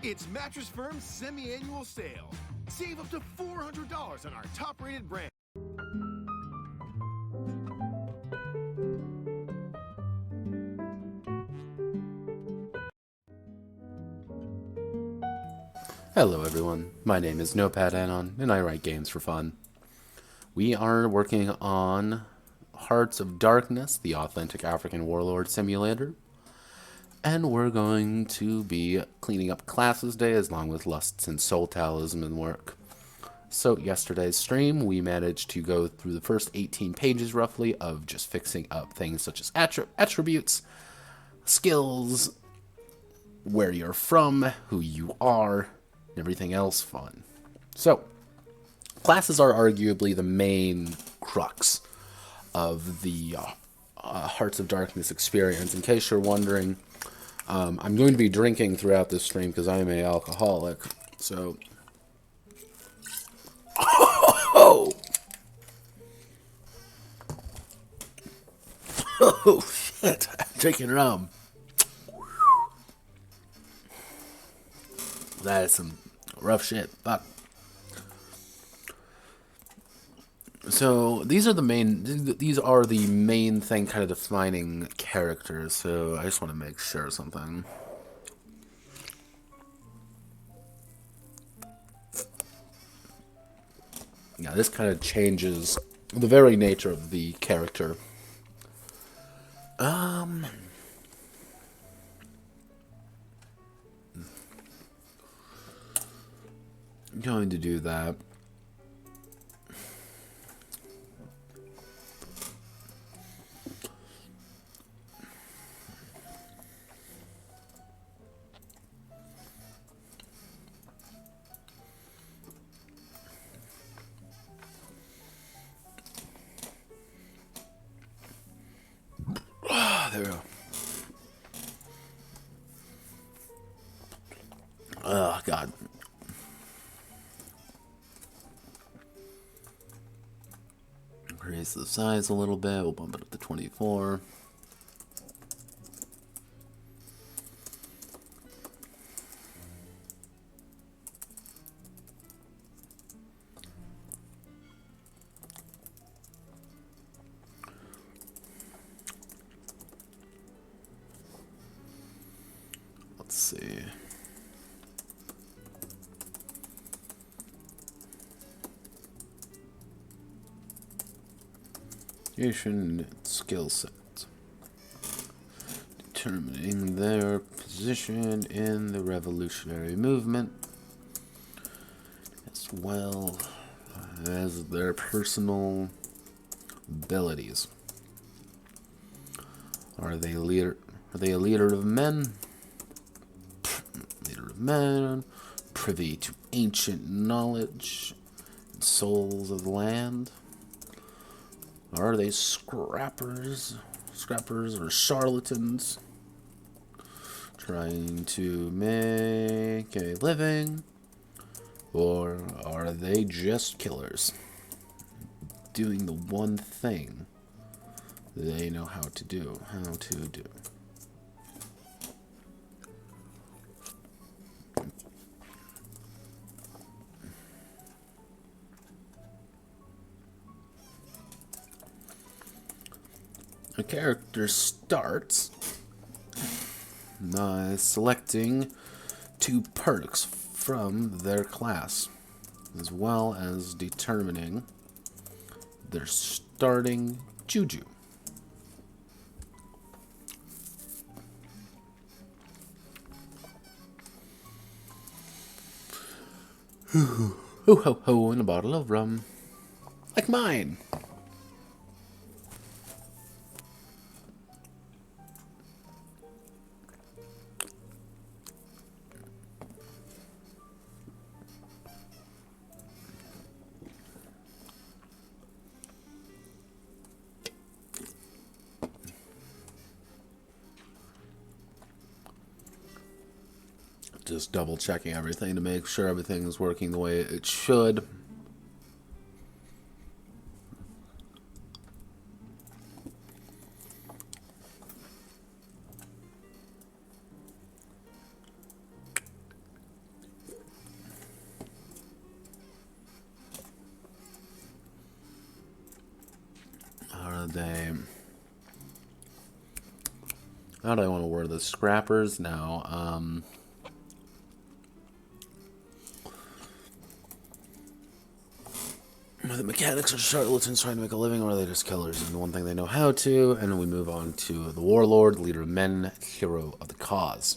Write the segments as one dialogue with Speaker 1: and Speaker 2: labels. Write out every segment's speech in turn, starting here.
Speaker 1: It's Mattress Firm's semi-annual sale. Save up to $400 on our top-rated brand.
Speaker 2: Hello everyone, my name is Notepad Anon, and I write games for fun. We are working on Hearts of Darkness, the authentic African warlord simulator. And we're going to be cleaning up classes day as long as lusts and soul talisman work. So yesterday's stream, we managed to go through the first 18 pages roughly of just fixing up things such as attributes, skills, where you're from, who you are, and everything else fun. So, classes are arguably the main crux of the Hearts of Darkness experience. In case you're wondering, I'm going to be drinking throughout this stream because I am an alcoholic. So, oh shit! I'm drinking rum. That is some rough shit. Fuck. So these are the main thing kind of defining characters. So I just want to make sure of something. Yeah, this kind of changes the very nature of the character. I'm going to do that. There we go. Oh, God. Increase the size a little bit. We'll bump it up to 24. Let's see. Skill set. Determining their position in the revolutionary movement, as well as their personal abilities. Are they a leader? Are they a leader of men? Leader of men, privy to ancient knowledge, and souls of the land. Are they scrappers or charlatans trying to make a living? Or are they just killers doing the one thing they know how to do? A character starts by selecting 2 perks from their class, as well as determining their starting juju. Ho ho ho, and a bottle of rum, like mine. Just double checking everything to make sure everything is working the way it should. How do I want to word this? Scrappers? No. The mechanics are charlatans trying to make a living, or are they just killers? And one thing they know how to, and then we move on to the warlord, leader of men, hero of the cause.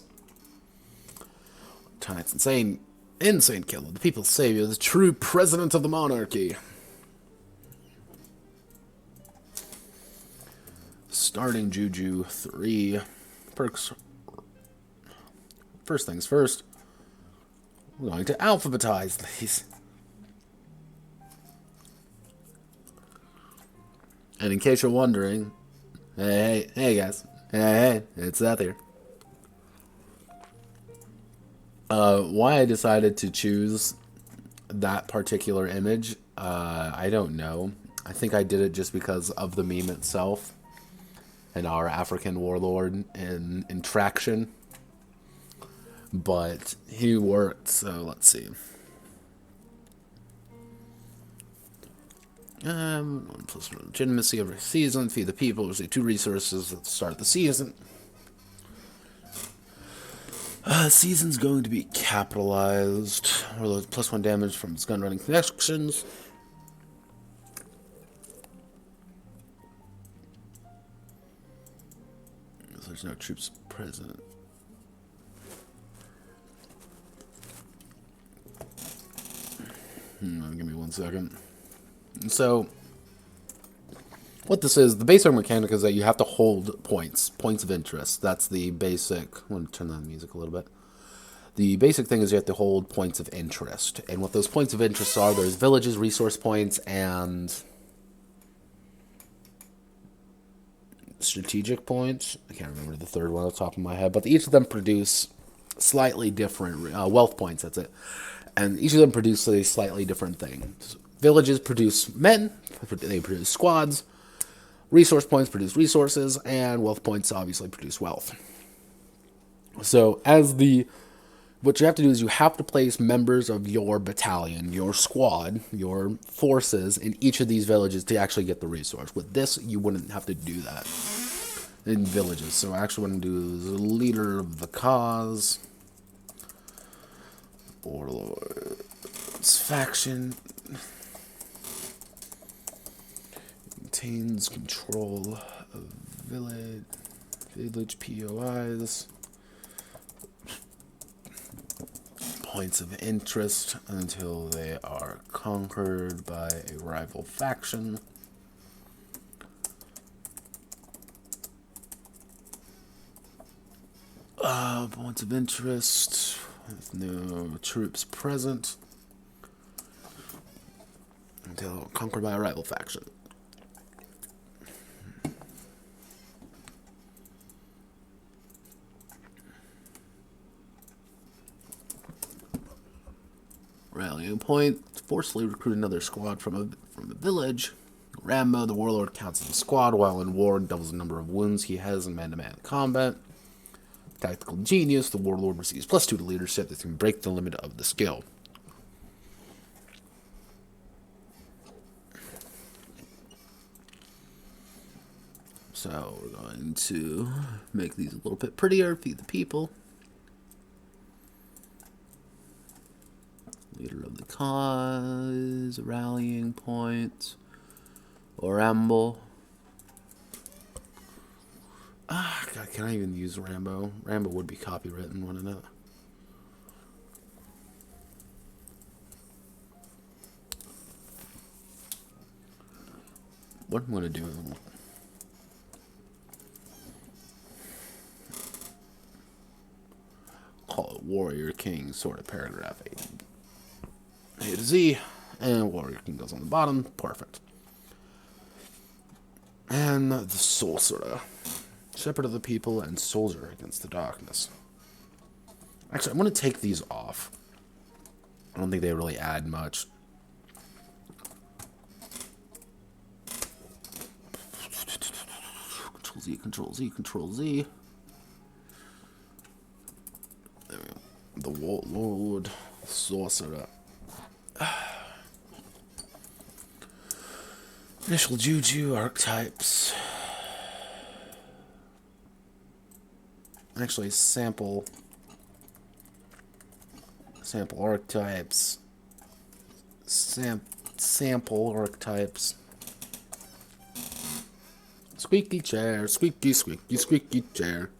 Speaker 2: Tonight's insane killer, the people's savior, the true president of the monarchy. Starting Juju 3. Perks. First things first, we're going to alphabetize these. And in case you're wondering, hey guys, hey, it's Seth here. Why I decided to choose that particular image, I don't know. I think I did it just because of the meme itself and our African warlord in traction. But he worked, so let's see. Plus legitimacy every season, feed the people, receive 2 resources at the start of the season. Season's going to be capitalized. Warlord +1 damage from his gun running connections. There's no troops present. Give me 1 second. So, what this is, the basic mechanic is that you have to hold points of interest. That's the basic. I want to turn down the music a little bit. The basic thing is you have to hold points of interest. And what those points of interest are, there's villages, resource points, and strategic points. I can't remember the third one off the top of my head, but each of them produce slightly different wealth points, that's it. And each of them produce a slightly different thing. Villages produce men, they produce squads, resource points produce resources, and wealth points obviously produce wealth. So what you have to do is you have to place members of your battalion, your squad, your forces in each of these villages to actually get the resource. With this, you wouldn't have to do that in villages. So I actually want to do is leader of the cause, warlord's faction. Maintains control of village POIs, points of interest until they are conquered by a rival faction. Points of interest with no troops present until conquered by a rival faction. Rallying point, forcefully recruit another squad from a village. Rambo, the warlord, counts as a squad while in war, doubles the number of wounds he has in man-to-man combat. Tactical genius, the warlord receives +2 to leadership that can break the limit of the skill. So we're going to make these a little bit prettier, feed the people. Leader of the cause, rallying point, or Rambo. God, can I even use Rambo? Rambo would be copywritten, wouldn't it? What I'm going to do is call it Warrior King, sort of paragraph A to Z, and Warrior King goes on the bottom. Perfect. And the sorcerer, shepherd of the people and soldier against the darkness. Actually, I'm going to take these off. I don't think they really add much. Control Z, Control Z, Control Z. There we go. The warlord, sorcerer. Initial Juju archetypes. Actually, sample archetypes. Sample archetypes. Squeaky chair, squeaky, squeaky, squeaky chair.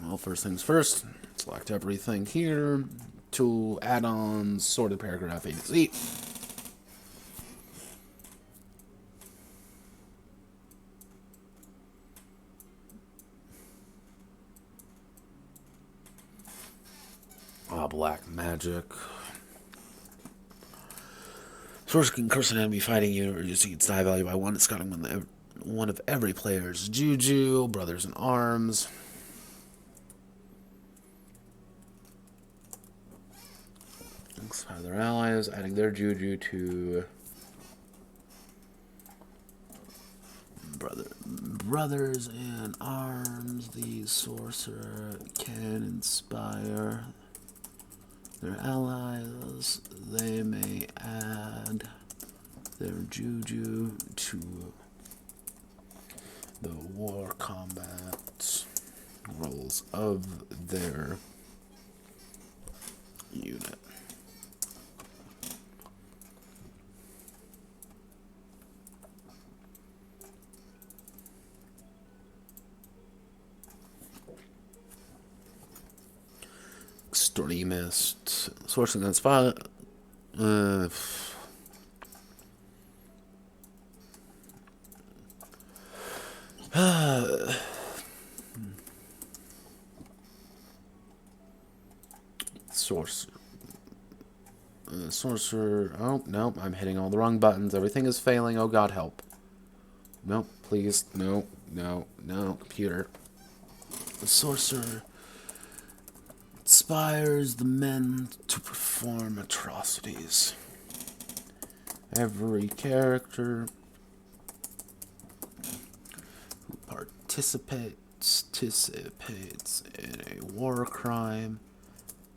Speaker 2: Well, first things first, select everything here to add-ons, sorted paragraph A to Z. Black magic. Sorcerer can curse an enemy fighting you, reducing its die value by 1, discarding one of every player's Juju, Brothers in Arms. Inspire their allies, adding their Juju to Brothers in Arms. The sorcerer can inspire their allies. They may add their Juju to the war combat rolls of their unit. Extremist. Sourcing against fire. Sorcerer. Oh, no, I'm hitting all the wrong buttons. Everything is failing. Oh, God, help. No, please. No, no, no, computer. The sorcerer inspires the men to perform atrocities. Every character who participates in a war crime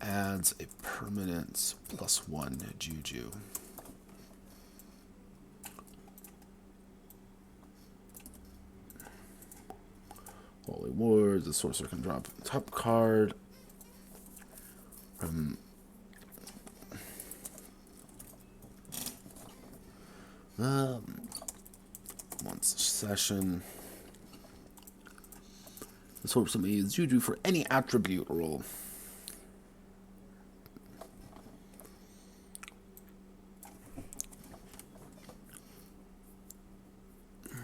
Speaker 2: adds a permanent +1 Juju. Holy Wars. The sorcerer can drop a top card from once a session. The sorcerer may use Juju for any attribute roll.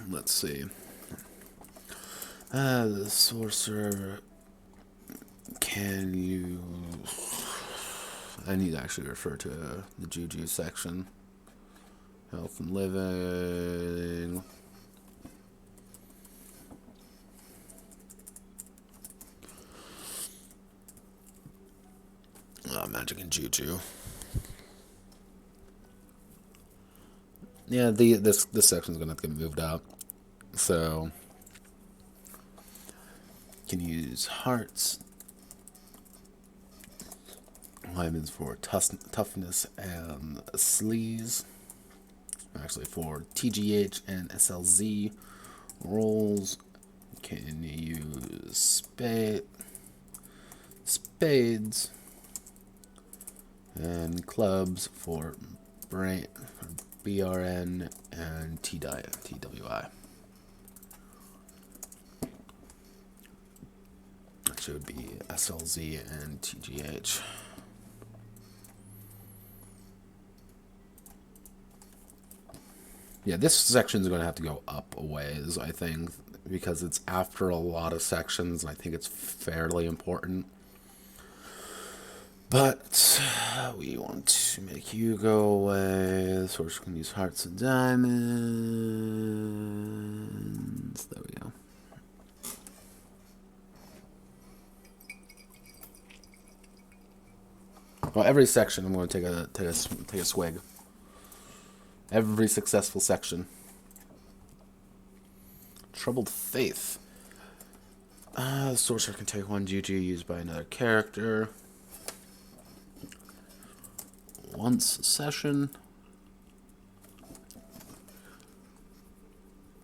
Speaker 2: Let's see. The sorcerer can use... I need to actually refer to the Juju section. Health and living. Magic and Juju. Yeah, this section's gonna have to get moved up. So can use hearts, diamonds for toughness and sleaze. Actually, for TGH and SLZ rolls, can use spades and clubs for BRN and TWI. Actually, it would be SLZ and TGH. Yeah, this section is going to have to go up a ways, I think, because it's after a lot of sections, and I think it's fairly important. But we want to make you go away. The sorcerer can use hearts and diamonds. There we go. Well, every section I'm going to take a swig. Every successful section. Troubled Faith. The sorcerer can take 1 Juju used by another character. once a session.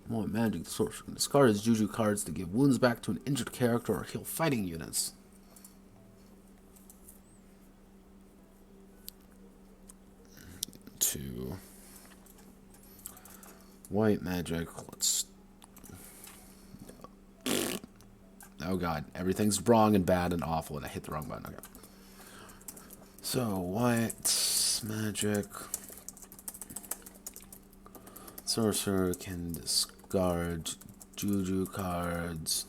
Speaker 2: More magic source. Discard his Juju cards to give wounds back to an injured character or heal fighting units. 2 white magic. Let's. Oh god, everything's wrong and bad and awful, and I hit the wrong button. Okay. So white magic. Sorcerer can discard Juju cards.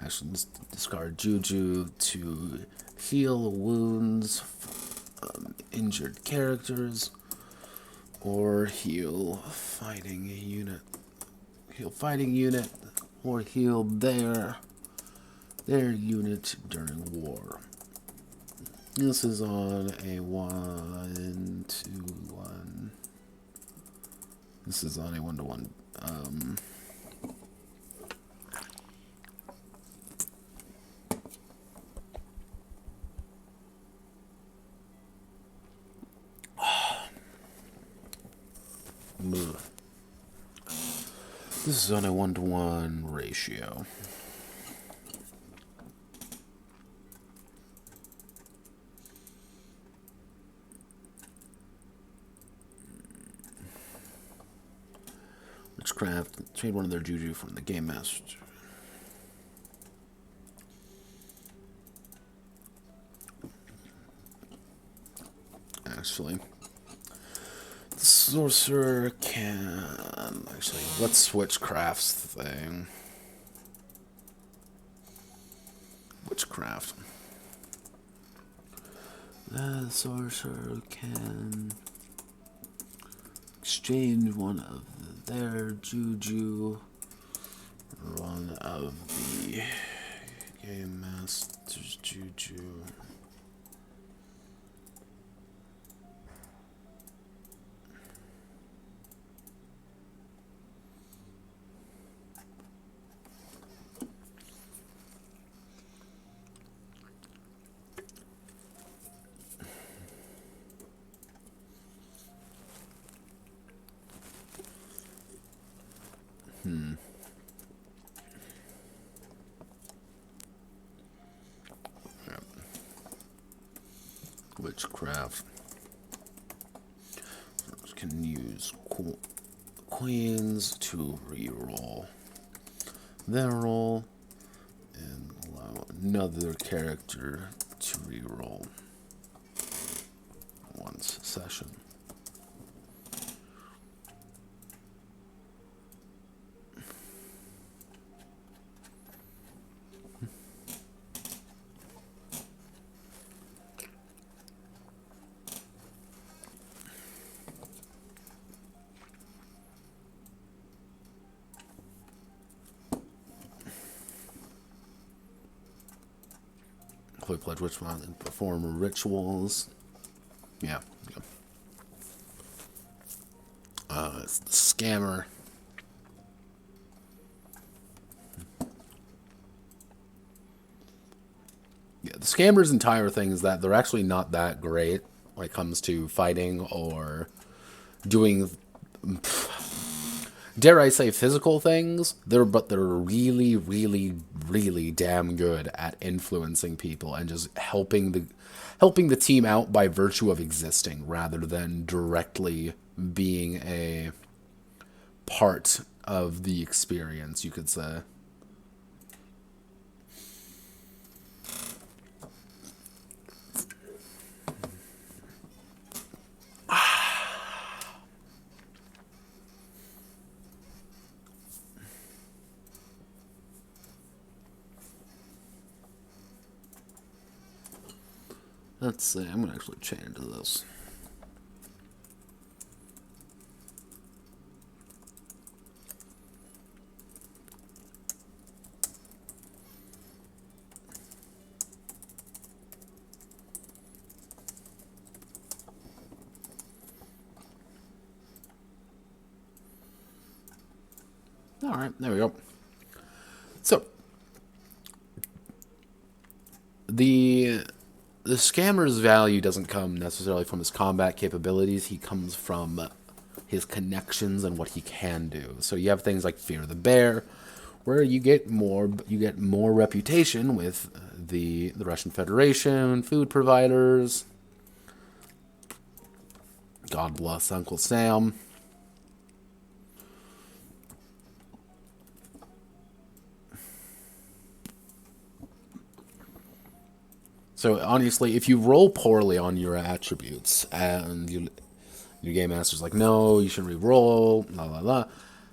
Speaker 2: Actually, discard Juju to heal wounds, injured characters, or heal fighting unit. Heal fighting unit, or heal their unit during war. This is on a 1-2-1. This is on a 1-to-1. This is on a 1-to-1 ratio. Witchcraft, trade one of their Juju from the Game Master. Actually, the sorcerer can... Actually, let's switch crafts thing. Witchcraft. The sorcerer can exchange one of their Juju for one of the Game Master's Juju. Yep. Witchcraft can use queens to re-roll their roll and allow another character to re-roll once a session. Holy Pledge Witchcraft and perform rituals. Yeah. It's the scammer. Yeah, the scammer's entire thing is that they're actually not that great when it comes to fighting or doing, dare I say, physical things. They're really, really, really damn good at influencing people and just helping the team out by virtue of existing rather than directly being a part of the experience, you could say. Let's see, I'm going to actually change this. All right, there we go. So, the the scammer's value doesn't come necessarily from his combat capabilities. He comes from his connections and what he can do. So you have things like Fear the Bear, where you get more reputation with the Russian Federation, food providers. God bless Uncle Sam. So honestly, if you roll poorly on your attributes and your game master's like, no, you should re-roll, la la la,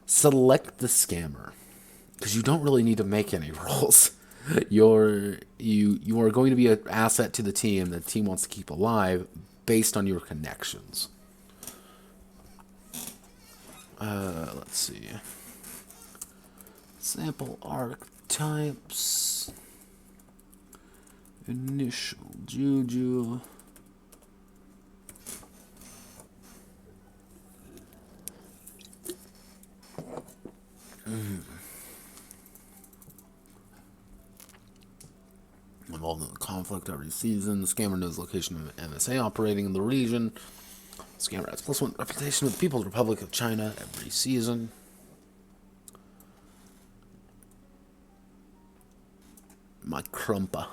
Speaker 2: select the scammer, because you don't really need to make any rolls. You are going to be an asset to the team that the team wants to keep alive based on your connections. Let's see. Sample archetypes. Initial Juju. Involved in the conflict every season. The scammer knows the location of an MSA operating in the region. The scammer has +1 reputation with the People's Republic of China every season. My Krumpa.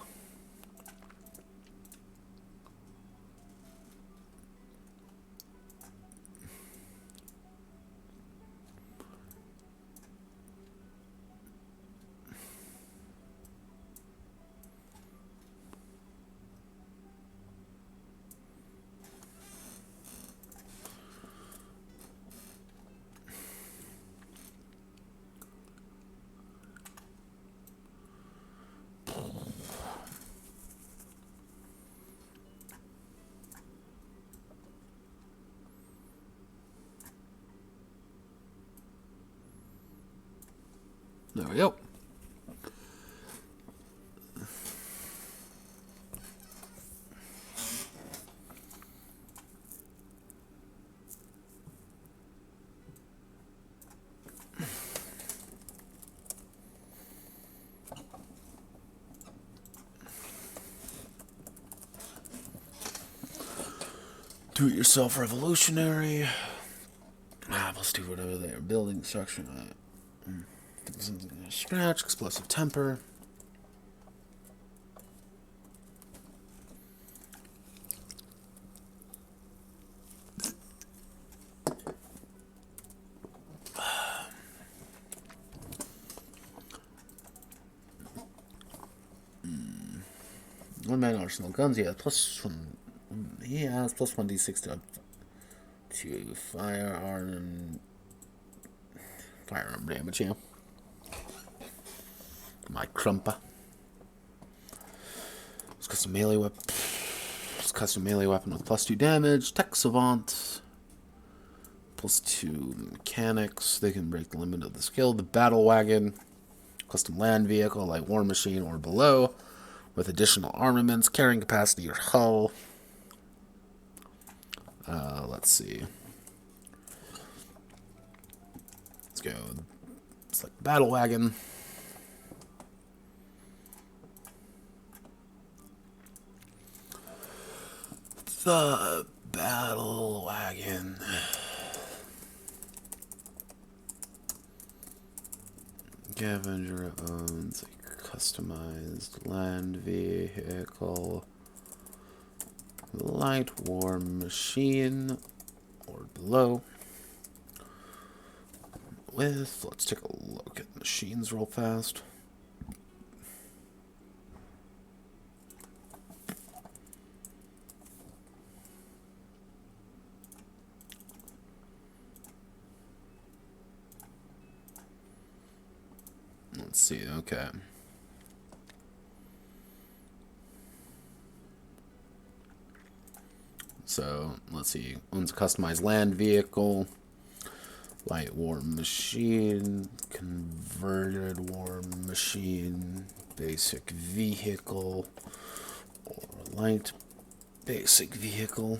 Speaker 2: There we go. Do-it-yourself revolutionary. Let's do whatever they are. Building structure. Scratch, explosive temper. One man arsenal guns. Yeah, +1. He has +1d6 to firearm damage. Yeah. My Krumpa. It's custom melee weapon. It's custom melee weapon with +2 damage. Tech Savant. +2 mechanics. They can break the limit of the skill. The Battle Wagon. Custom land vehicle, light war machine or below, with additional armaments, carrying capacity or hull. Let's see. Let's go. It's like Battle Wagon. The Battle Wagon. Scavenger owns a customized land vehicle, light war machine or below. Let's take a look at machines real fast. Let's see, okay. So, let's see. Owns a customized land vehicle, light war machine, converted war machine, basic vehicle, or light basic vehicle.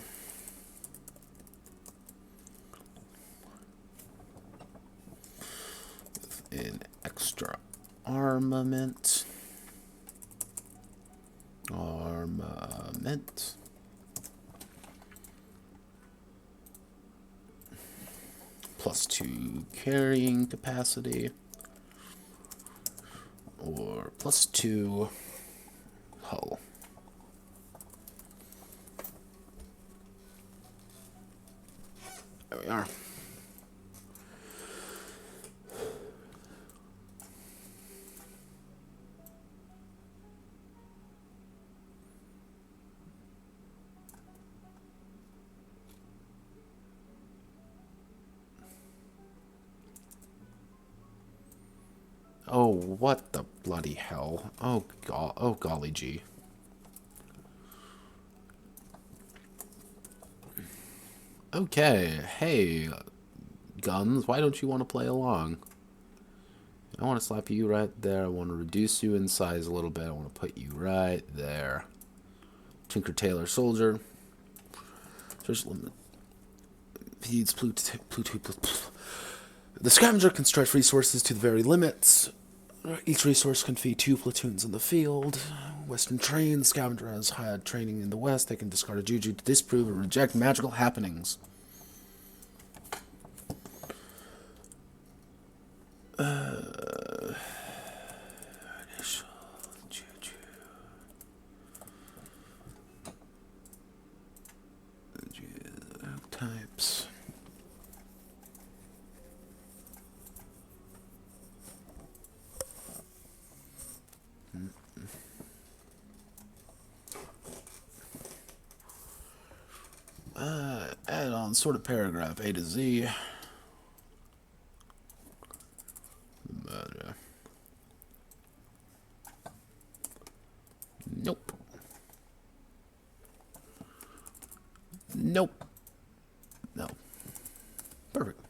Speaker 2: With an extra armament. Armament. +2 carrying capacity. Or +2 hull. There we are. Oh, what the bloody hell. Oh, golly gee. Okay, hey, guns, why don't you want to play along? I want to slap you right there. I want to reduce you in size a little bit. I want to put you right there. Tinker Tailor Soldier. Search limit. Feeds The scavenger can stretch resources to the very limits. Each resource can feed 2 platoons in the field. Western train. Scavenger has had training in the West. They can discard a juju to disprove or reject magical happenings. Initial juju. Types. Add on sort of paragraph A to Z. Nope. Nope. No. Perfect.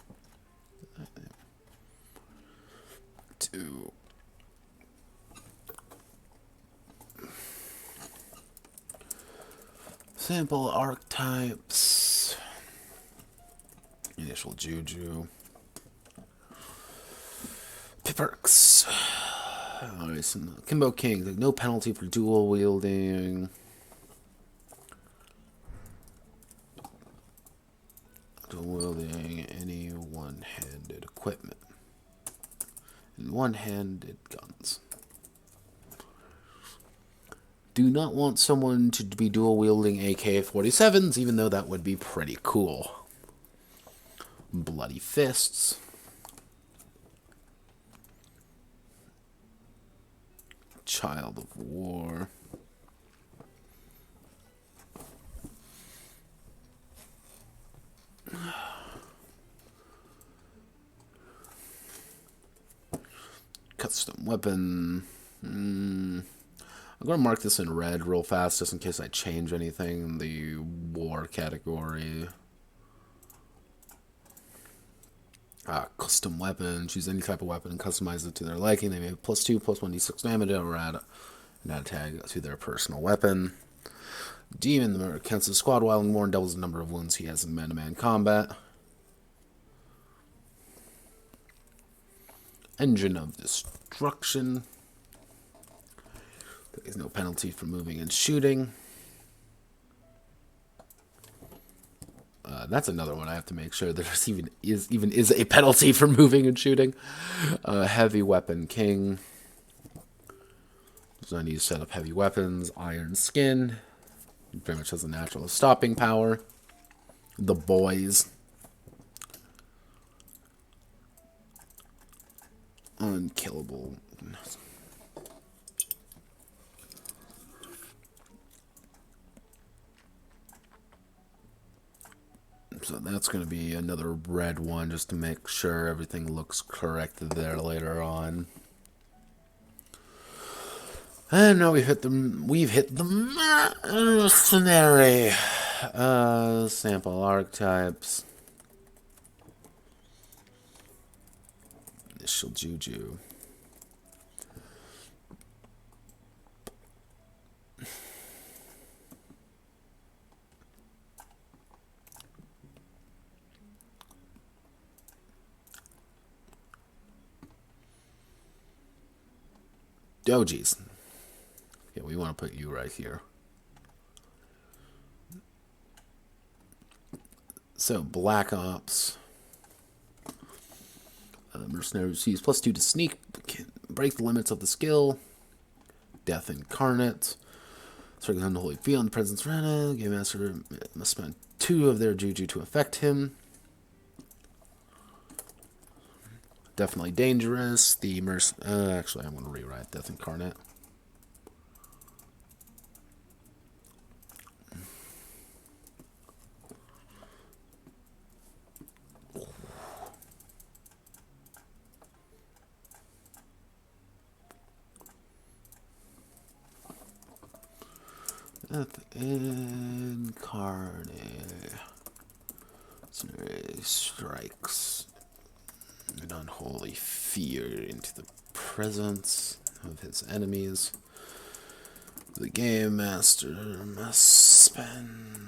Speaker 2: 2. Sample archetypes. Initial juju. Perks. Alright, some Kimbo King. No penalty for dual wielding. Dual wielding any one-handed equipment. And one-handed guns. Do not want someone to be dual wielding AK-47s, even though that would be pretty cool. Bloody fists. Child of War. Custom weapon. I'm going to mark this in red real fast just in case I change anything in the war category. Custom weapon. Choose any type of weapon and customize it to their liking. They may have +2, +1d6 damage, or add a tag to their personal weapon. Demon. The member counts as squad while in war and doubles the number of wounds he has in man-to-man combat. Engine of Destruction. There is no penalty for moving and shooting. That's another one I have to make sure there's even is a penalty for moving and shooting. Heavy Weapon King. So I need to set up heavy weapons. Iron Skin. He pretty much has a natural stopping power. The Boys. Unkillable. So that's going to be another red one just to make sure everything looks correct there later on. And now we've hit the mercenary. Sample archetypes. Initial juju. Dojis. Yeah, we want to put you right here. So, Black Ops. Mercenary receives +2 to sneak, break the limits of the skill. Death Incarnate. Circle the Holy Field in the presence of Rana. Game Master must spend 2 of their Juju to affect him. Definitely dangerous. The actually, I'm going to rewrite Death Incarnate. Death Incarnate. Strikes an unholy fear into the presence of his enemies. The Game Master must spend...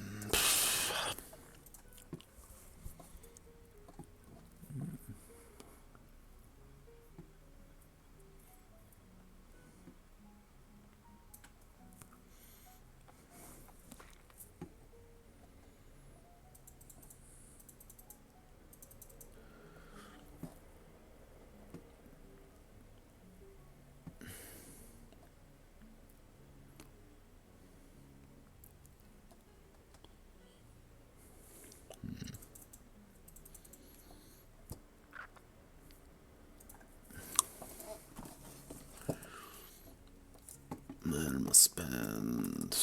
Speaker 2: Man must spend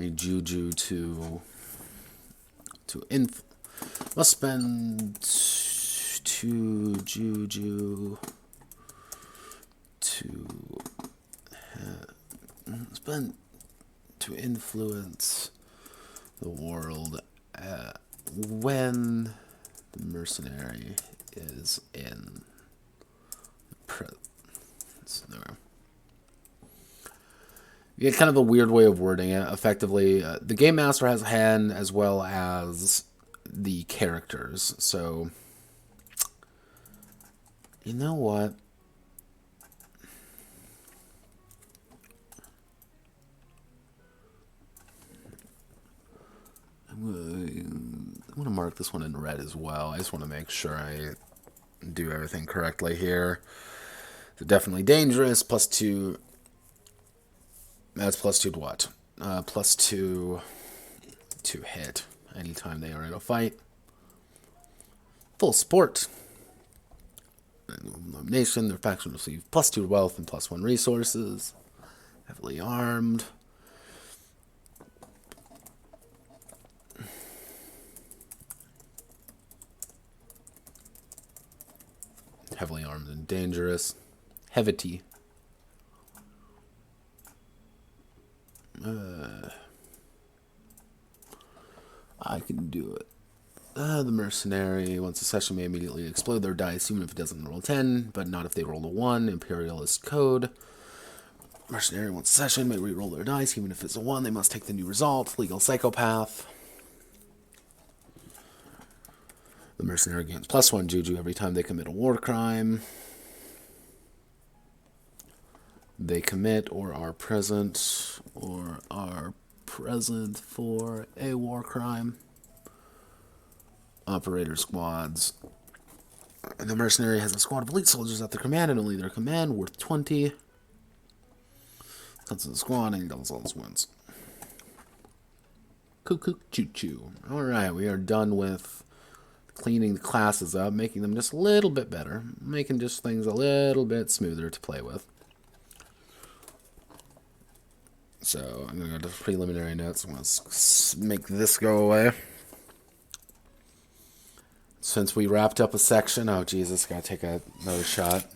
Speaker 2: a Juju must spend 2 Juju to influence the world when the mercenary is in presence. You get kind of a weird way of wording it. Effectively, the Game Master has a hand as well as the characters. So, you know what? I'm going to mark this one in red as well. I just want to make sure I do everything correctly here. So definitely dangerous. +2. That's +2 to what? +2 to hit anytime they are in a fight. Full support. Nomination. Their faction receive +2 to wealth and +1 resources. Heavily armed. Heavily armed and dangerous. Heavity. I can do it. The mercenary, once a session, may immediately explode their dice, even if it doesn't roll 10, but not if they roll a 1. Imperialist code. Mercenary, once a session, may re-roll their dice, even if it's a 1. They must take the new result. Legal psychopath. The mercenary gains +1 Juju every time they commit a war crime. They commit or are present for a war crime. Operator squads. The mercenary has a squad of elite soldiers at their command and only their command, worth 20. That's the squad and he doubles all his wins. Cuckoo choo choo. Alright, we are done with cleaning the classes up, making them just a little bit better, making just things a little bit smoother to play with. So I'm going to go to preliminary notes. I'm going to make this go away. Since we wrapped up a section, oh Jesus, gotta take another shot.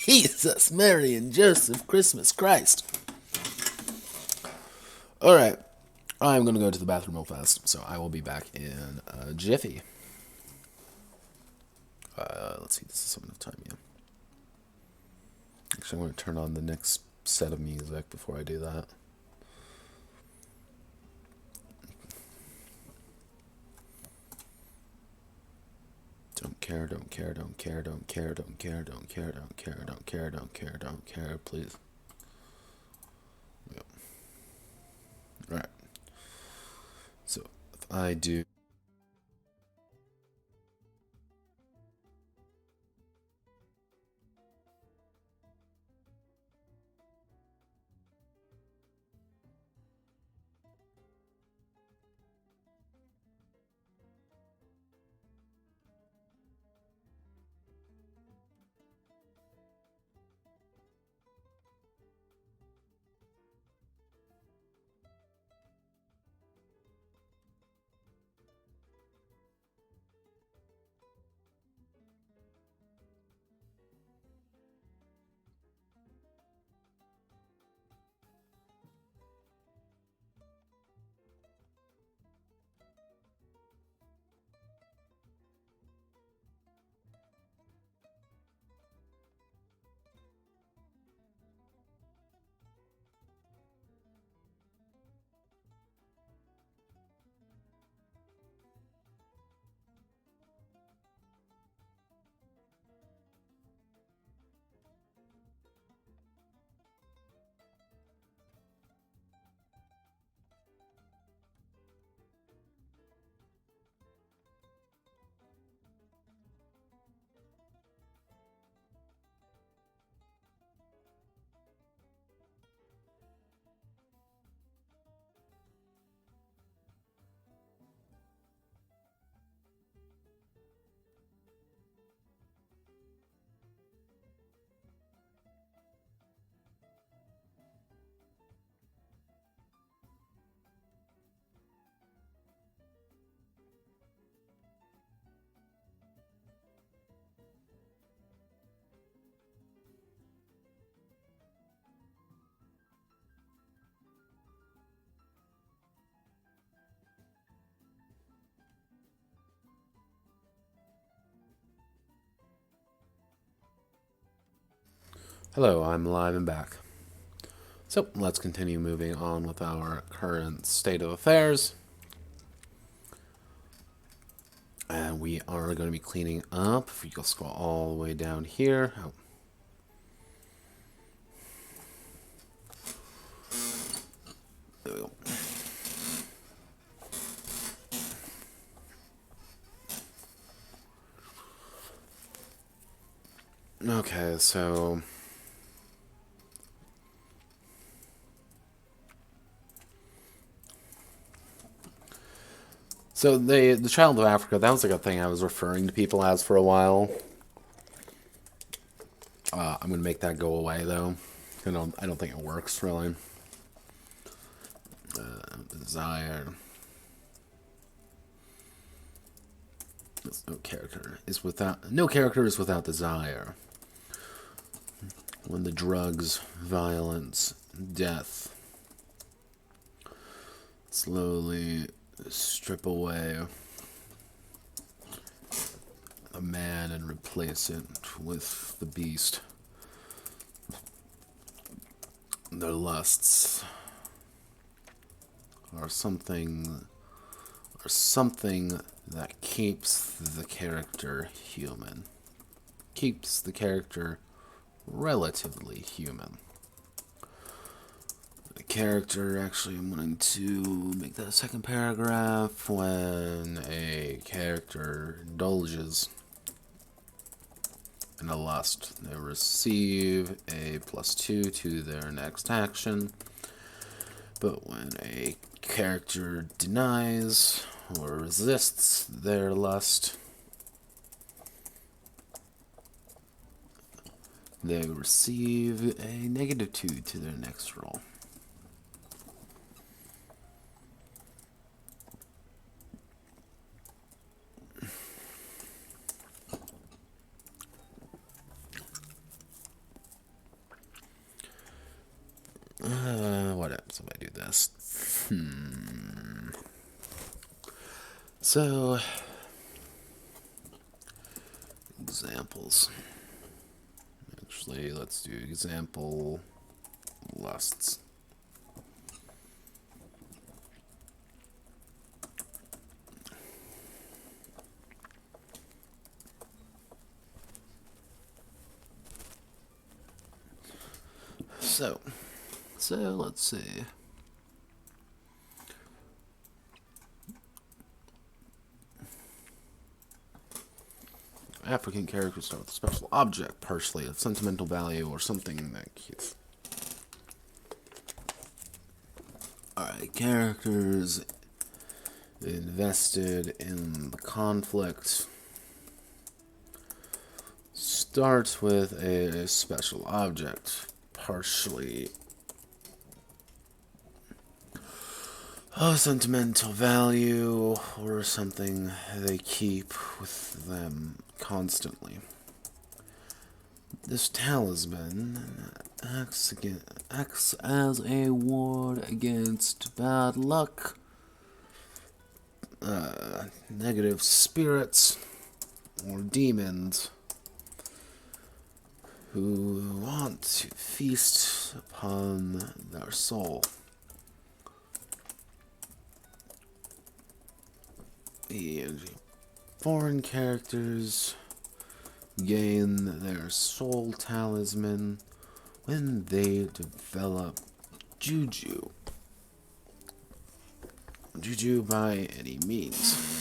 Speaker 2: Jesus, Mary, and Joseph, Christmas Christ. Alright, I'm gonna go to the bathroom real fast, so I will be back in a jiffy. Let's see, this is enough time, yeah. Actually, I want to turn on the next set of music before I do that. care, don't care, don't care, don't care, don't care, don't care, don't care, don't care, don't care, don't care, please. Yep. Alright. So, if I do... Hello, I'm live and back. So, let's continue moving on with our current state of affairs. And we are going to be cleaning up. If you go scroll all the way down here. Oh. There we go. Okay, so... So the Child of Africa, that was like a thing I was referring to people as for a while. I'm going to make that go away, though. I don't think it works, really. Desire. No character is without desire. When the drugs, violence, death slowly strip away a man and replace it with the beast, their lusts are something that keeps the character human, keeps the character relatively human. The character, actually, I'm going to make that a second paragraph. When a character indulges in a lust, they receive a +2 to their next action. But when a character denies or resists their lust, they receive a -2 to their next roll. What happens if I do this? So, examples. Actually, let's do example lusts. So let's see. African characters start with a special object, partially of sentimental value or something that keeps. Alright, characters invested in the conflict start with a special object, partially of sentimental value or something they keep with them constantly. This talisman acts as a ward against bad luck, negative spirits, or demons who want to feast upon their soul. The foreign characters gain their soul talisman when they develop juju. Juju by any means.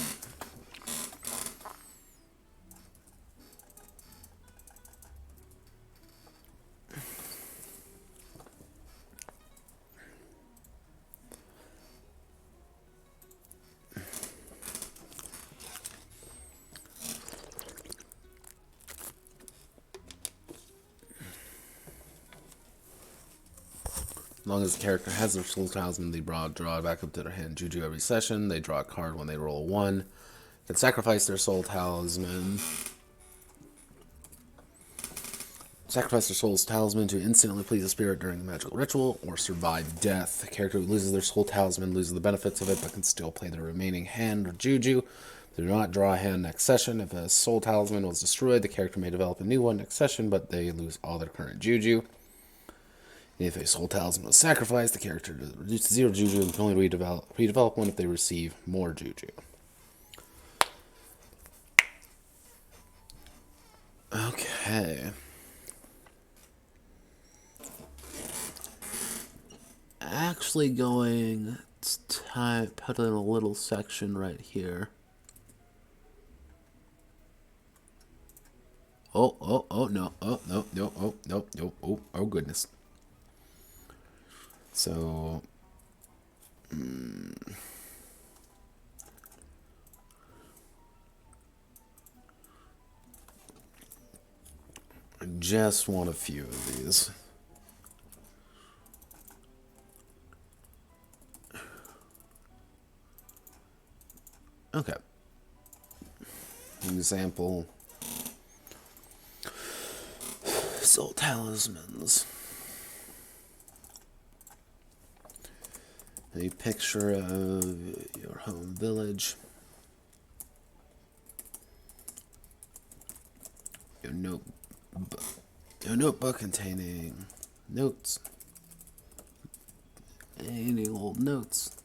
Speaker 2: As long as the character has their soul talisman, they draw it back up to their hand. Juju every session. They draw a card when they roll a 1. Can sacrifice their soul talisman. Sacrifice their soul's talisman to instantly please a spirit during the magical ritual or survive death. The character who loses their soul talisman loses the benefits of it but can still play their remaining hand or juju. They do not draw a hand next session. If a soul talisman was destroyed, the character may develop a new one next session, but they lose all their current juju. If a soul talisman was sacrificed, the character reduces to 0 juju and can only redevelop one if they receive more juju. Okay. Actually going to put in a little section right here. Oh, no. Oh, goodness. So, I just want a few of these. Okay. Example. Soul talismans. A picture of your home village. Your notebook containing notes. Any old notes.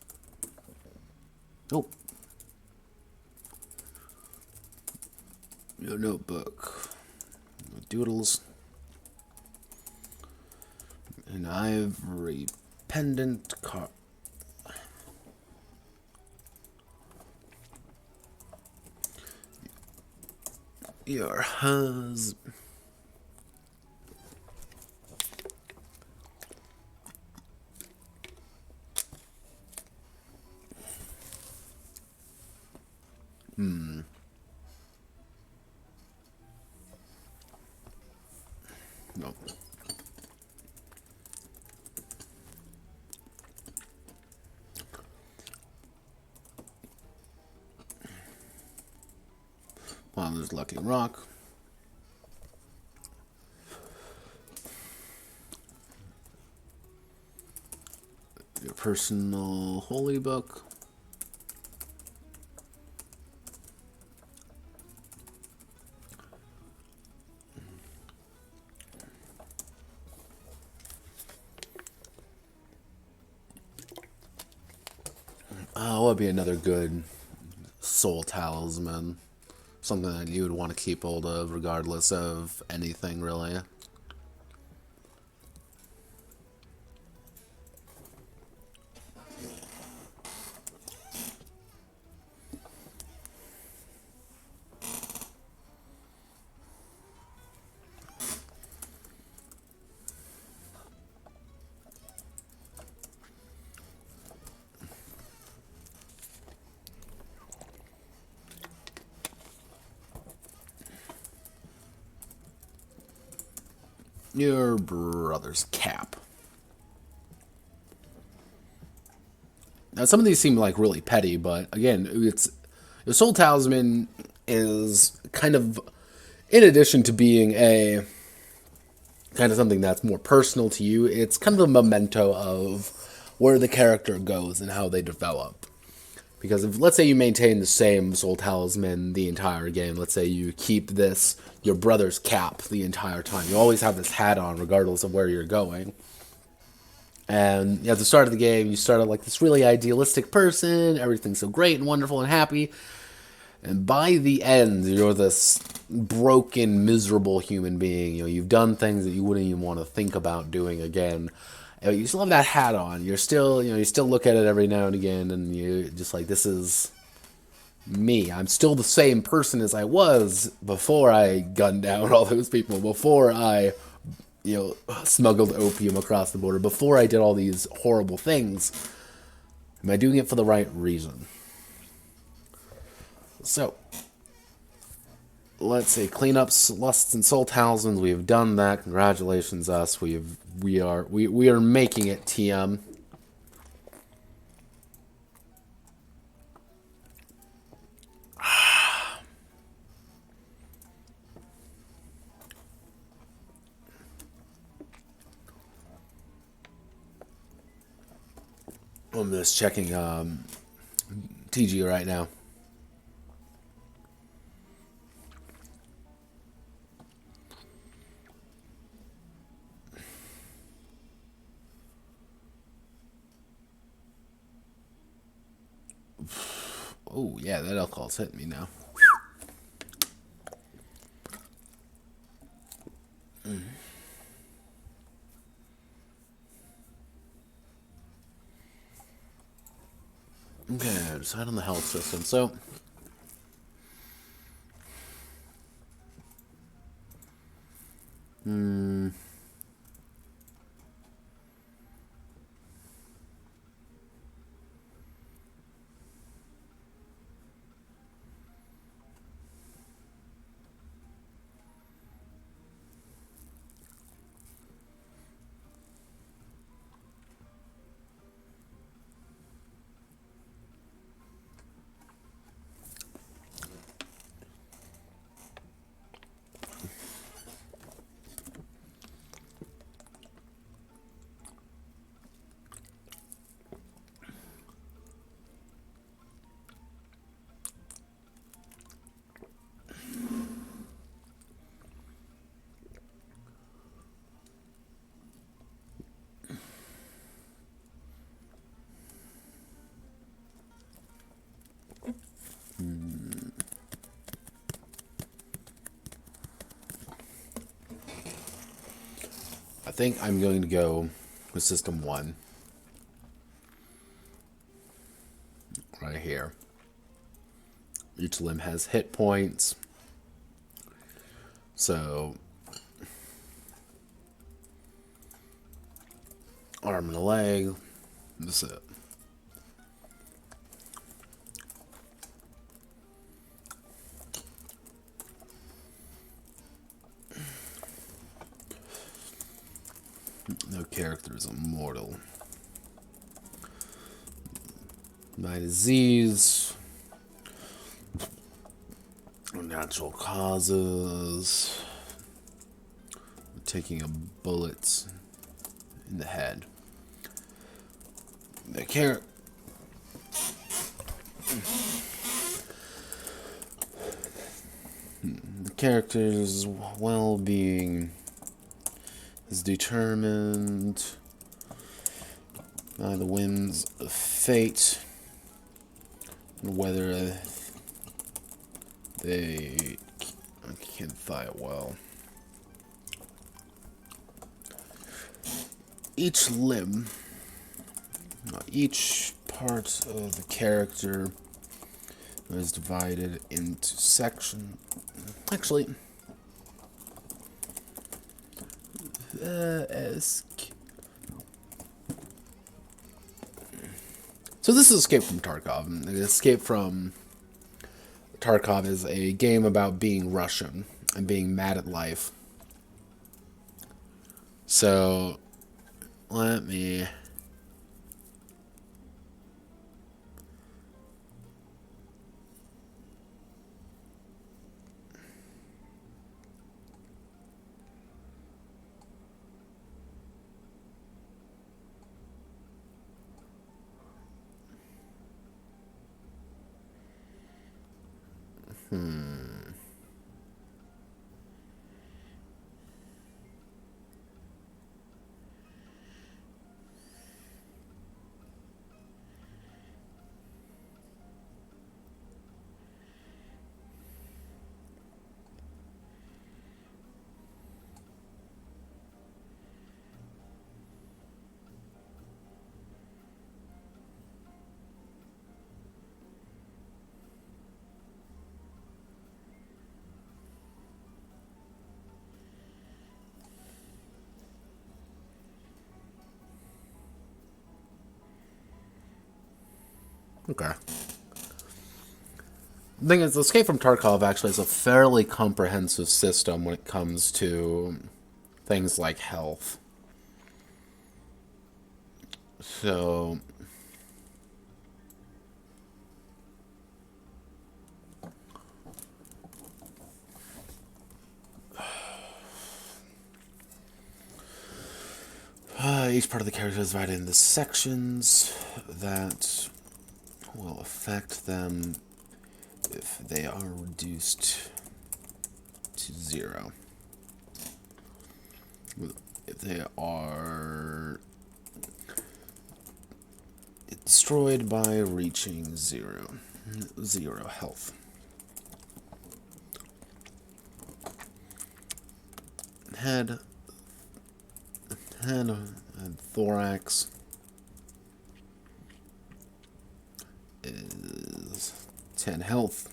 Speaker 2: Nope. Your notebook. Doodles. An ivory pendant card. Your husband. No. Father's Lucky Rock. Your personal holy book. What would be another good soul talisman? Something that you would want to keep hold of regardless of anything, really. your brother's cap. Now, some of these seem like really petty, but again, it's your soul talisman is kind of, in addition to being a kind of something that's more personal to you, it's kind of a memento of where the character goes and how they develop. Because if, let's say you maintain the same soul talisman the entire game, let's say you keep this, your brother's cap, the entire time. You always have this hat on regardless of where you're going. And at the start of the game, you start out like this really idealistic person, everything's so great and wonderful and happy. And by the end, you're this broken, miserable human being. You know, you've done things that you wouldn't even want to think about doing again. And you still have that hat on. You're still, you still look at it every now and again, and you're just like, this is me. I'm still the same person as I was before I gunned down all those people, before I, smuggled opium across the border, before I did all these horrible things. Am I doing it for the right reason? So, let's say clean up lusts and soul talismans. We have done that. Congratulations, us. We are making it, TM. I'm just checking TG right now. Oh, yeah, that alcohol's hitting me now. Okay, decide on the health system. So, I think I'm going to go with System 1. Right here. Each limb has hit points. So, arm and a leg. That's it. No character is immortal. My disease. Natural causes. Taking a bullet in the head. The character's well-being is determined by the winds of fate and whether they can fight well. Each limb, each part of the character is divided into sections. Actually, so this is Escape from Tarkov. Escape from Tarkov is a game about being Russian and being mad at life. So, let me... Okay. The thing is, Escape from Tarkov actually is a fairly comprehensive system when it comes to things like health. So... each part of the character is divided into sections that will affect them if they are reduced to 0. If they are destroyed by reaching 0 health. Head and thorax is 10 health.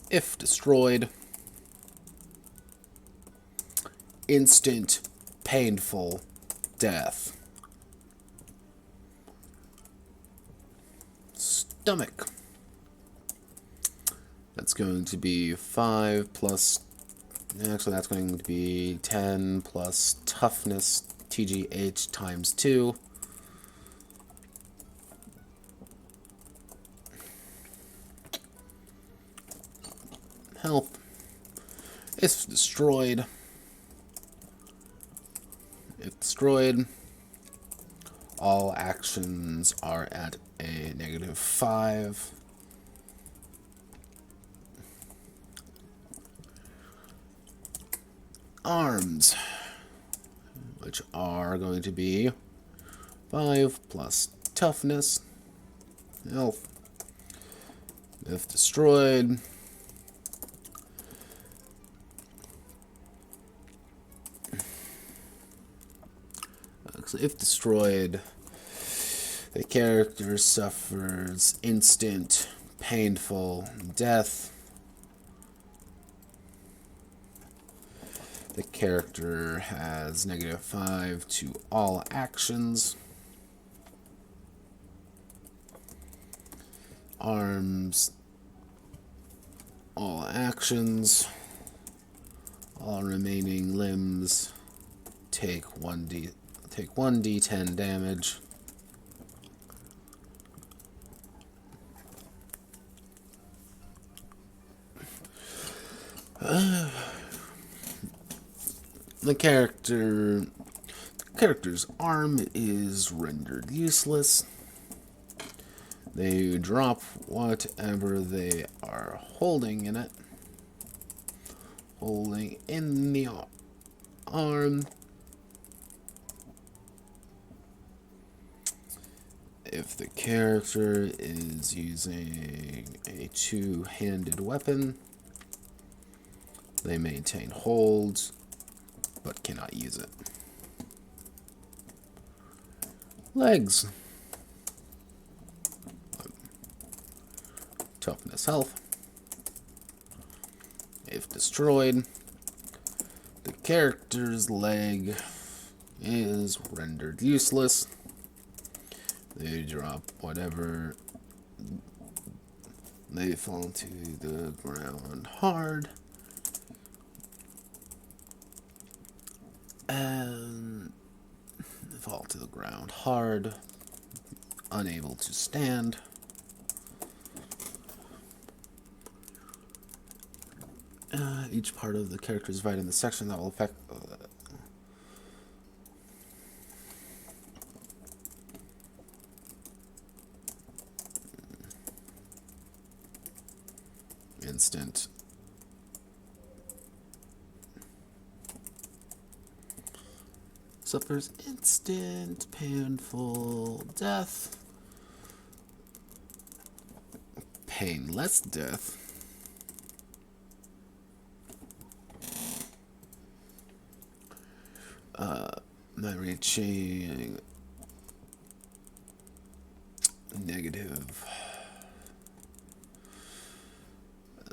Speaker 2: If destroyed, instant painful death. Stomach. That's going to be 5 plus... Actually, that's going to be 10 plus toughness, TGH times 2. Health. If destroyed, all actions are at a -5. Arms, which are going to be 5 plus toughness, health. If destroyed, the character suffers instant painful death. The character has -5 to all actions. Arms, all actions. All remaining limbs take 1d10 damage. The character's arm is rendered useless. They drop whatever they are holding in it. Holding in the arm. If the character is using a two-handed weapon, they maintain holds, but cannot use it. Legs. Toughness, health. If destroyed, the character's leg is rendered useless. They drop whatever. They fall to the ground hard. And fall to the ground hard, unable to stand. Each part of the character is divided in the section that will affect instant suffers instant painful death, painless death, by reaching negative.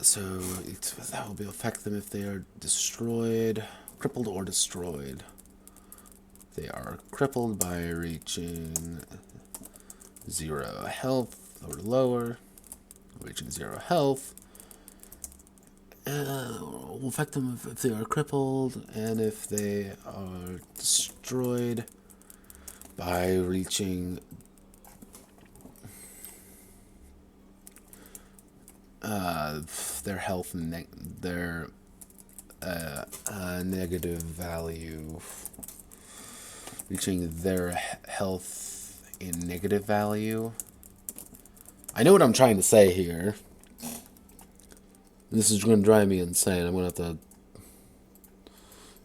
Speaker 2: So that will affect them if they are destroyed, crippled, or destroyed. They are crippled by reaching 0 health or lower, reaching 0 health. Will affect them if they are crippled, and if they are destroyed by reaching their health their negative value, reaching their health in negative value. I know what I'm trying to say here. This is going to drive me insane. I'm going to have to...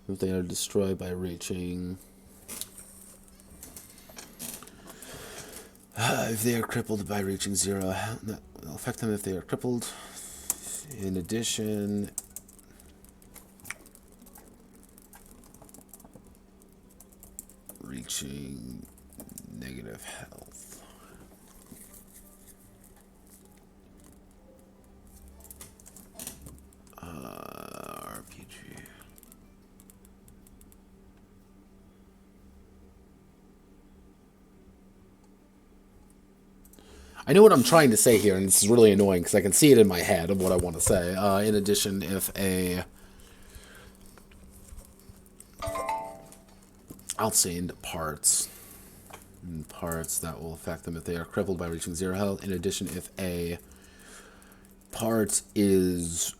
Speaker 2: If they are destroyed by reaching... if they are crippled by reaching 0... That will affect them if they are crippled. In addition... reaching negative health. RPG. I know what I'm trying to say here, and this is really annoying because I can see it in my head of what I want to say. In addition, if a... I'll say into parts. Parts that will affect them if they are crippled by reaching 0 health. In addition, if a part is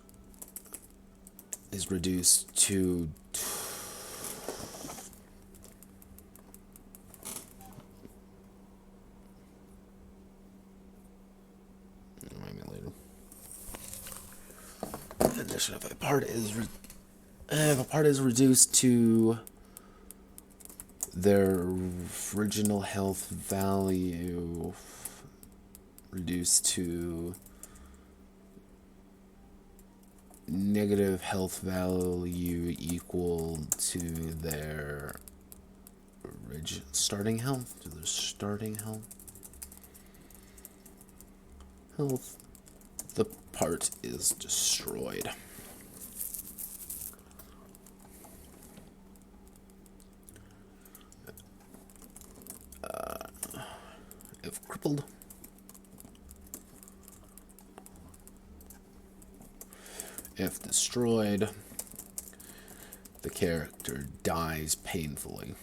Speaker 2: reduced to... In addition, if a part is reduced to their original health value, reduced to negative health value equal to their starting health, the part is destroyed. If crippled, if destroyed, the character dies painfully.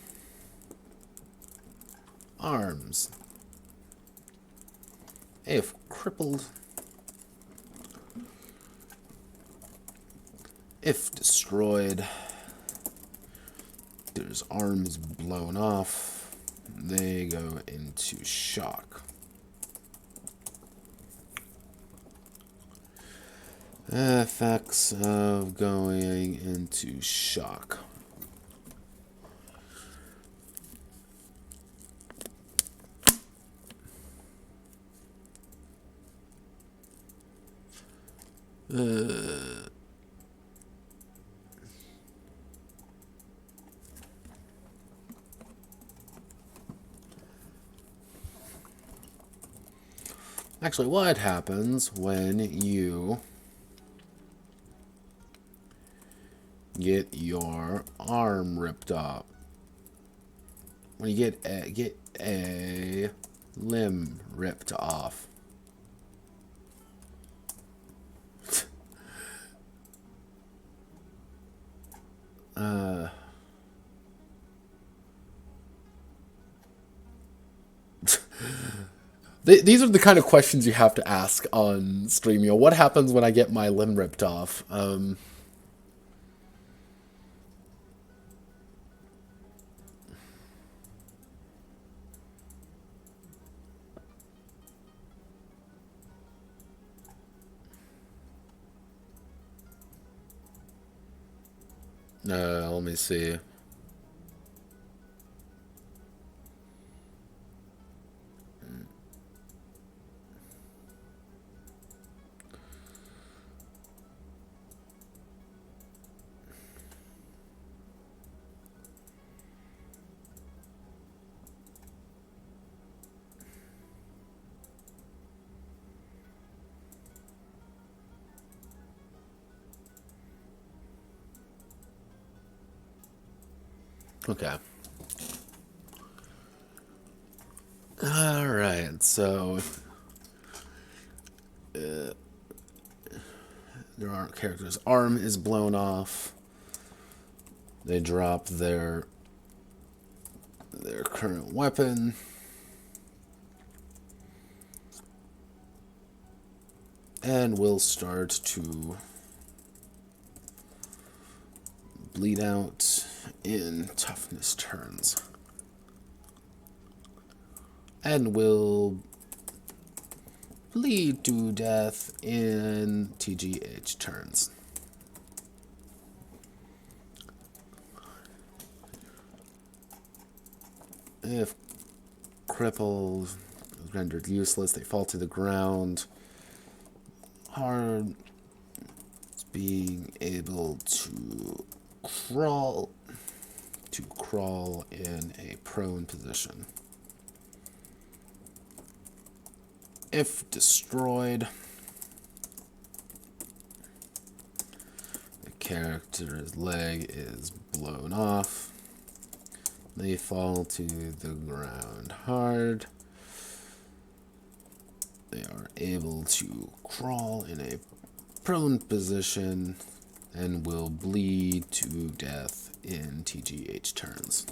Speaker 2: Arms. If crippled, if destroyed, there's arms blown off. They go into shock. Effects of going into shock. Actually, what happens when you get your arm ripped off? When you get a limb ripped off? These are the kind of questions you have to ask on stream. You know, what happens when I get my limb ripped off? Let me see. Okay. Alright, so there aren't characters. Arm is blown off. They drop their current weapon. And will start to bleed out in toughness turns. And will bleed to death in TGH turns. If crippled, rendered useless, they fall to the ground. Hard being able to crawl in a prone position. If destroyed, the character's leg is blown off. They fall to the ground hard. They are able to crawl in a prone position and will bleed to death in TGH turns.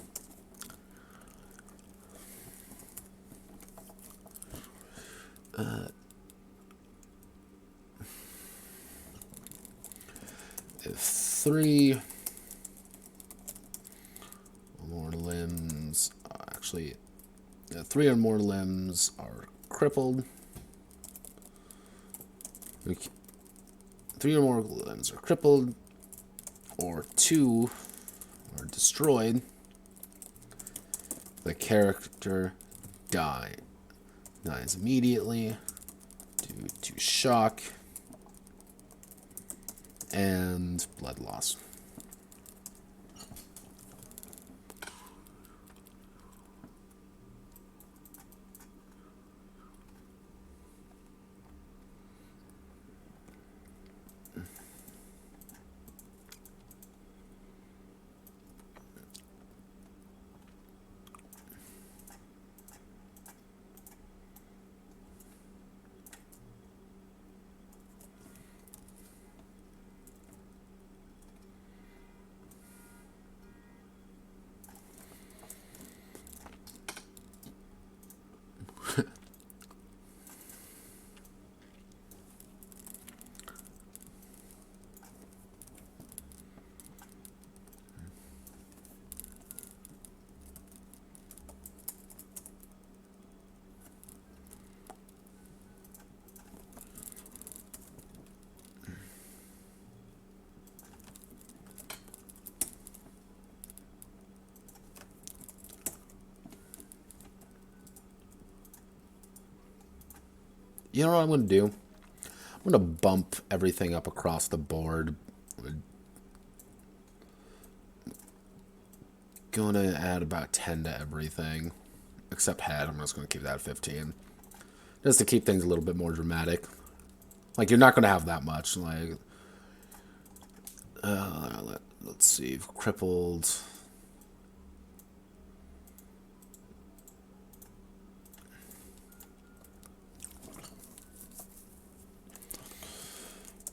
Speaker 2: If three or more limbs, three or more limbs are crippled. Three or more limbs are crippled, or two are destroyed, the character dies immediately due to shock and blood loss. You know what I'm going to do? I'm going to bump everything up across the board. Going to add about 10 to everything. Except head. I'm just going to keep that at 15. Just to keep things a little bit more dramatic. Like, you're not going to have that much. Like, let's see. Crippled.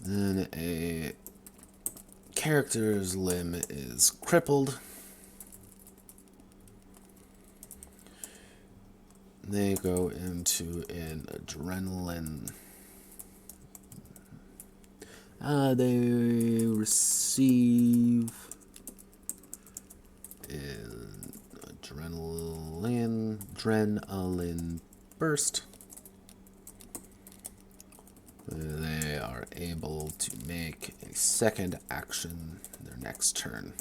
Speaker 2: Then a character's limb is crippled. They go into an adrenaline. They receive an adrenaline burst. They are able to make a second action their next turn.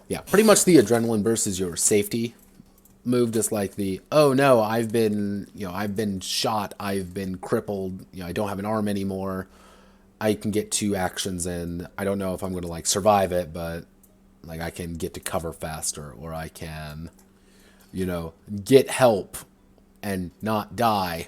Speaker 2: Yeah, pretty much the adrenaline burst is your safety move, just like the, oh no, I've been shot, I've been crippled, I don't have an arm anymore. I can get 2 actions in. I don't know if I'm going to like survive it, but like I can get to cover faster, or I can, get help and not die.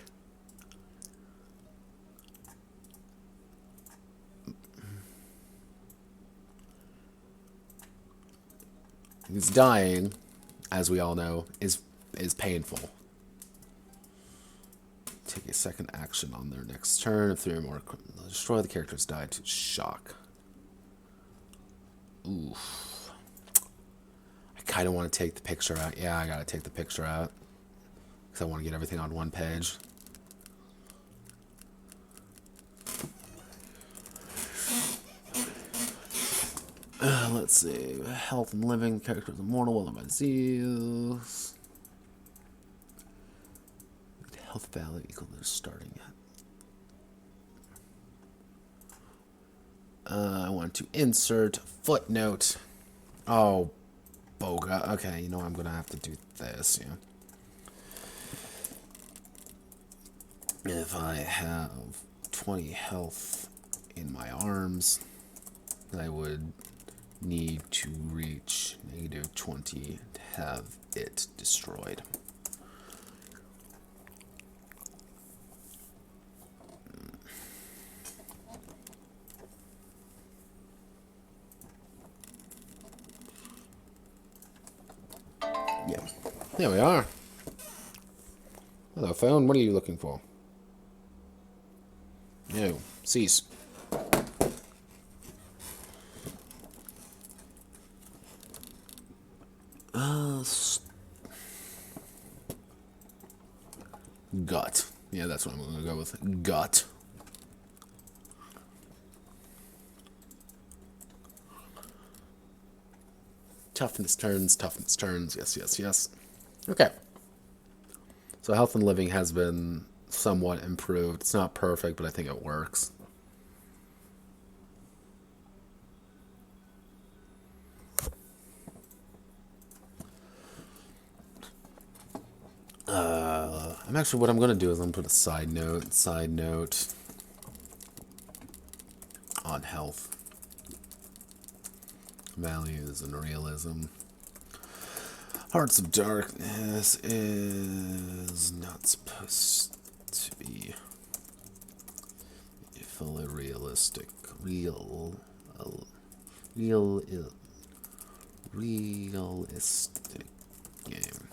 Speaker 2: Because dying, as we all know, is painful. Take a second action on their next turn. If 3 or more, destroy the character's die to shock. Oof. I kind of want to take the picture out. Yeah, I gotta take the picture out. Because I want to get everything on one page. Let's see. Health and living. The character is immortal. Well, by disease. Health value equal to their starting at. I want to insert footnote. Oh, boga. Okay, I'm going to have to do this. If I have 20 health in my arms, I would need to reach -20 to have it destroyed. Yeah, there we are. Hello, phone. What are you looking for? No, cease. Gut. Yeah, that's what I'm going to go with. Gut. Toughness turns. Yes, yes, yes. Okay. So health and living has been somewhat improved. It's not perfect, but I think it works. What I'm going to do is I'm going to put a side note on health. Values and realism. Hearts of Darkness is not supposed to be fully realistic. Realistic game.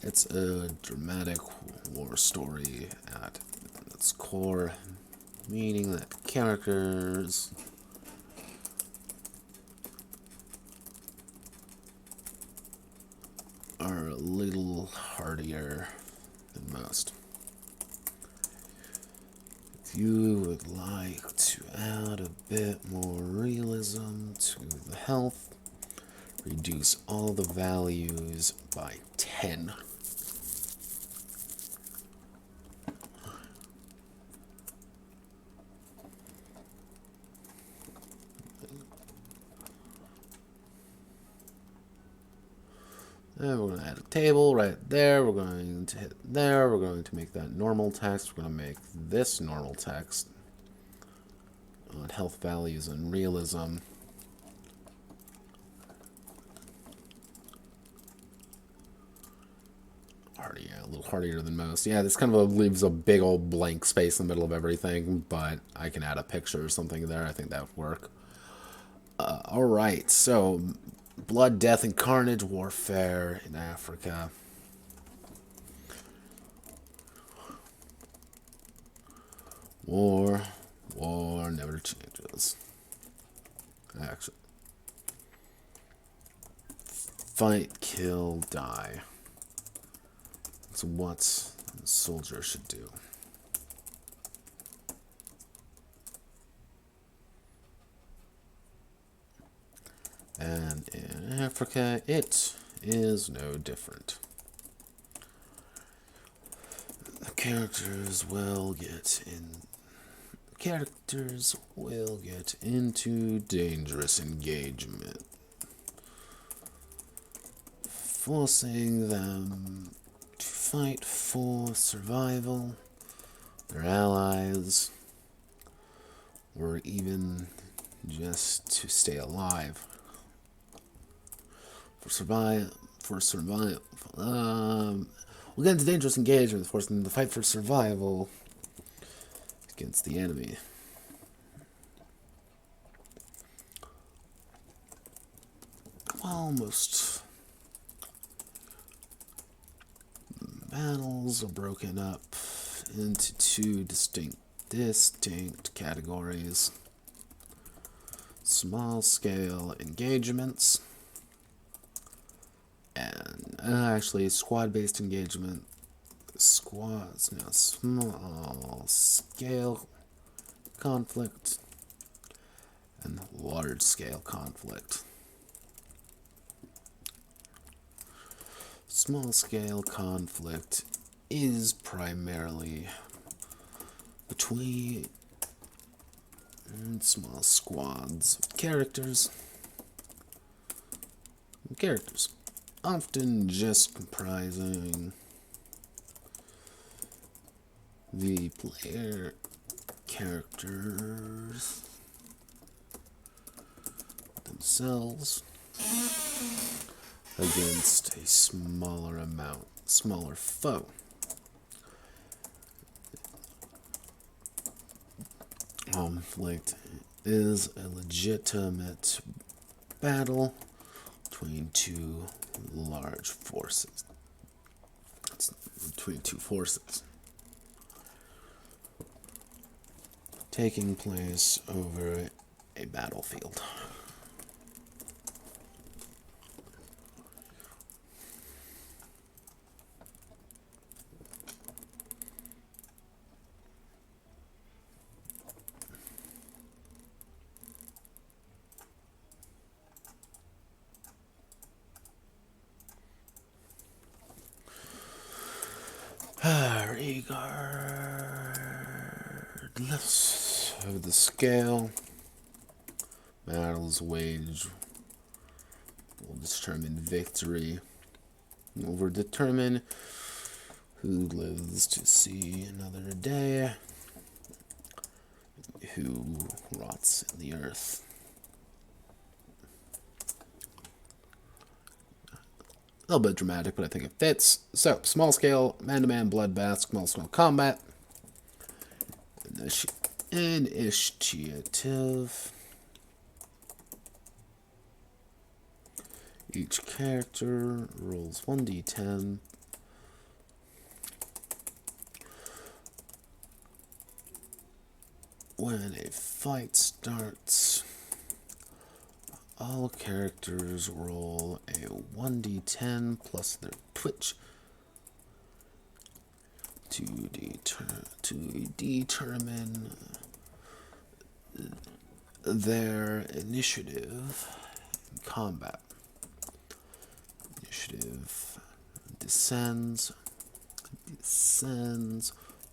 Speaker 2: It's a dramatic war story at its core, meaning that characters are a little hardier than most. If you would like to add a bit more realism to the health, reduce all the values by 10. And we're going to add a table right there. We're going to hit there. We're going to make that normal text. We're going to make this normal text on health values and realism. Hardy, yeah, a little hardier than most. Yeah, this kind of leaves a big old blank space in the middle of everything, but I can add a picture or something there. I think that would work. All right, so blood, death, and carnage warfare in Africa. War never changes. Actually, Fight, kill, die. That's what a soldier should do. And in Africa, it is no different. The characters will get into dangerous engagement, forcing them to fight for survival, their allies, or even just to stay alive. We'll get into dangerous engagement, forcing them to fight for survival against the enemy. While most battles are broken up into two distinct categories: small-scale engagements and actually squad-based engagement, small-scale conflict, and large-scale conflict. Small-scale conflict is primarily between small squads of characters, often just comprising the player characters themselves against a smaller foe. Conflict is a legitimate battle between two forces. Taking place over a battlefield. Regardless of the scale, battles waged will determine victory, will determine who lives to see another day, who rots in the earth. A little bit dramatic, but I think it fits. So, small scale, man-to-man bloodbath, small scale combat, initiative. Each character rolls 1d10. When a fight starts, all characters roll a 1d10 plus their twitch to determine their initiative in combat. Initiative descends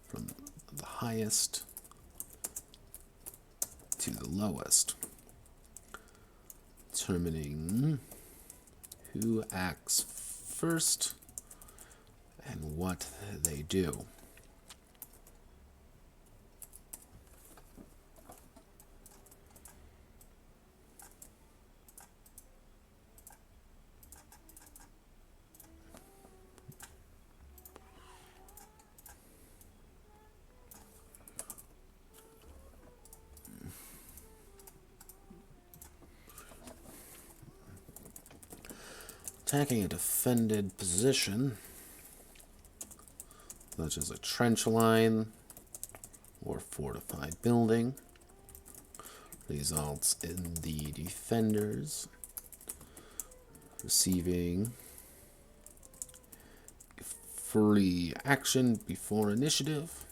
Speaker 2: from the highest to the lowest, determining who acts first and what they do. Attacking a defended position, such as a trench line or fortified building, results in the defenders receiving free action before initiative.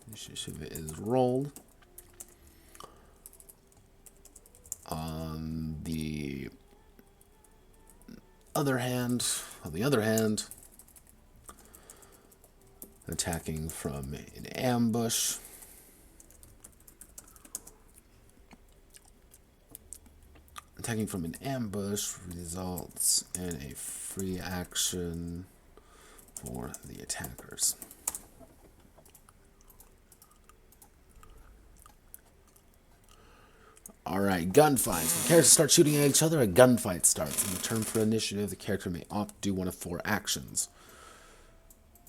Speaker 2: Initiative is rolled. On the other hand, attacking from an ambush. Attacking from an ambush results in a free action for the attackers. Alright, gunfights. When characters start shooting at each other, a gunfight starts. In return for initiative, the character may opt to do one of 4 actions.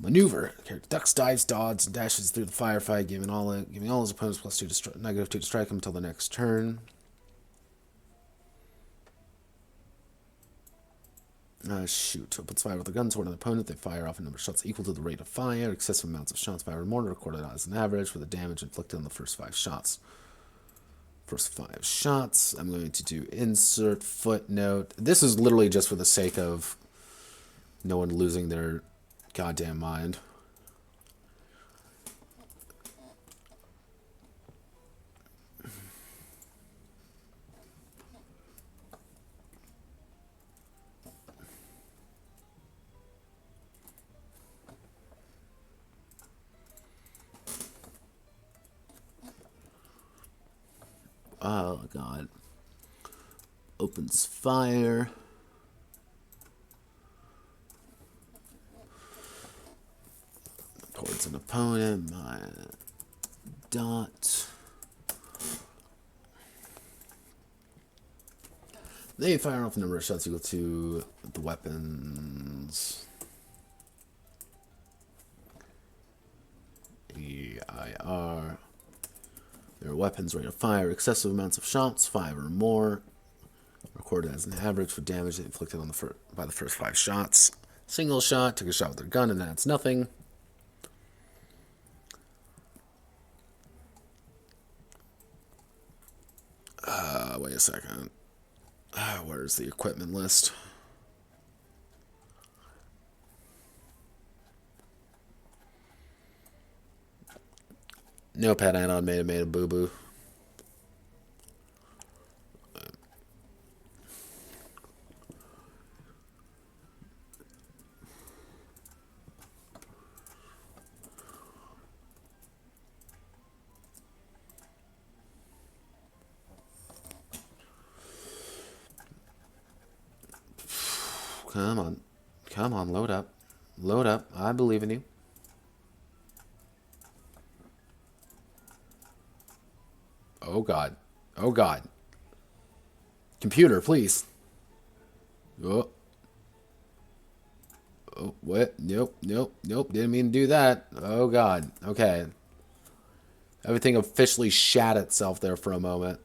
Speaker 2: Maneuver. The character ducks, dives, dodges, and dashes through the firefight, giving all his opponents +2 to -2 to strike him until the next turn. Shoot. Opens fire with a gun toward an opponent. They fire off a number of shots equal to the rate of fire. Excessive amounts of shots fired or more are recorded as an average for the damage inflicted on the first 5 shots. First 5 shots. I'm going to do insert footnote. This is literally just for the sake of no one losing their goddamn mind. Oh, God. Opens fire. Towards an opponent. My dot. They fire off a number of shots equal to the weapons. EIR. Their weapons rate of fire. Excessive amounts of shots, 5 or more, recorded as an average for damage inflicted on by the first 5 shots. Single shot, took a shot with their gun and that's nothing. Wait a second. Where's the equipment list? Notepad add-on made a boo-boo. Come on. Come on, load up. Load up. I believe in you. Oh, God. Oh, God. Computer, please. Oh. Oh, what? Nope, nope, nope. Didn't mean to do that. Oh, God. Okay. Everything officially shat itself there for a moment.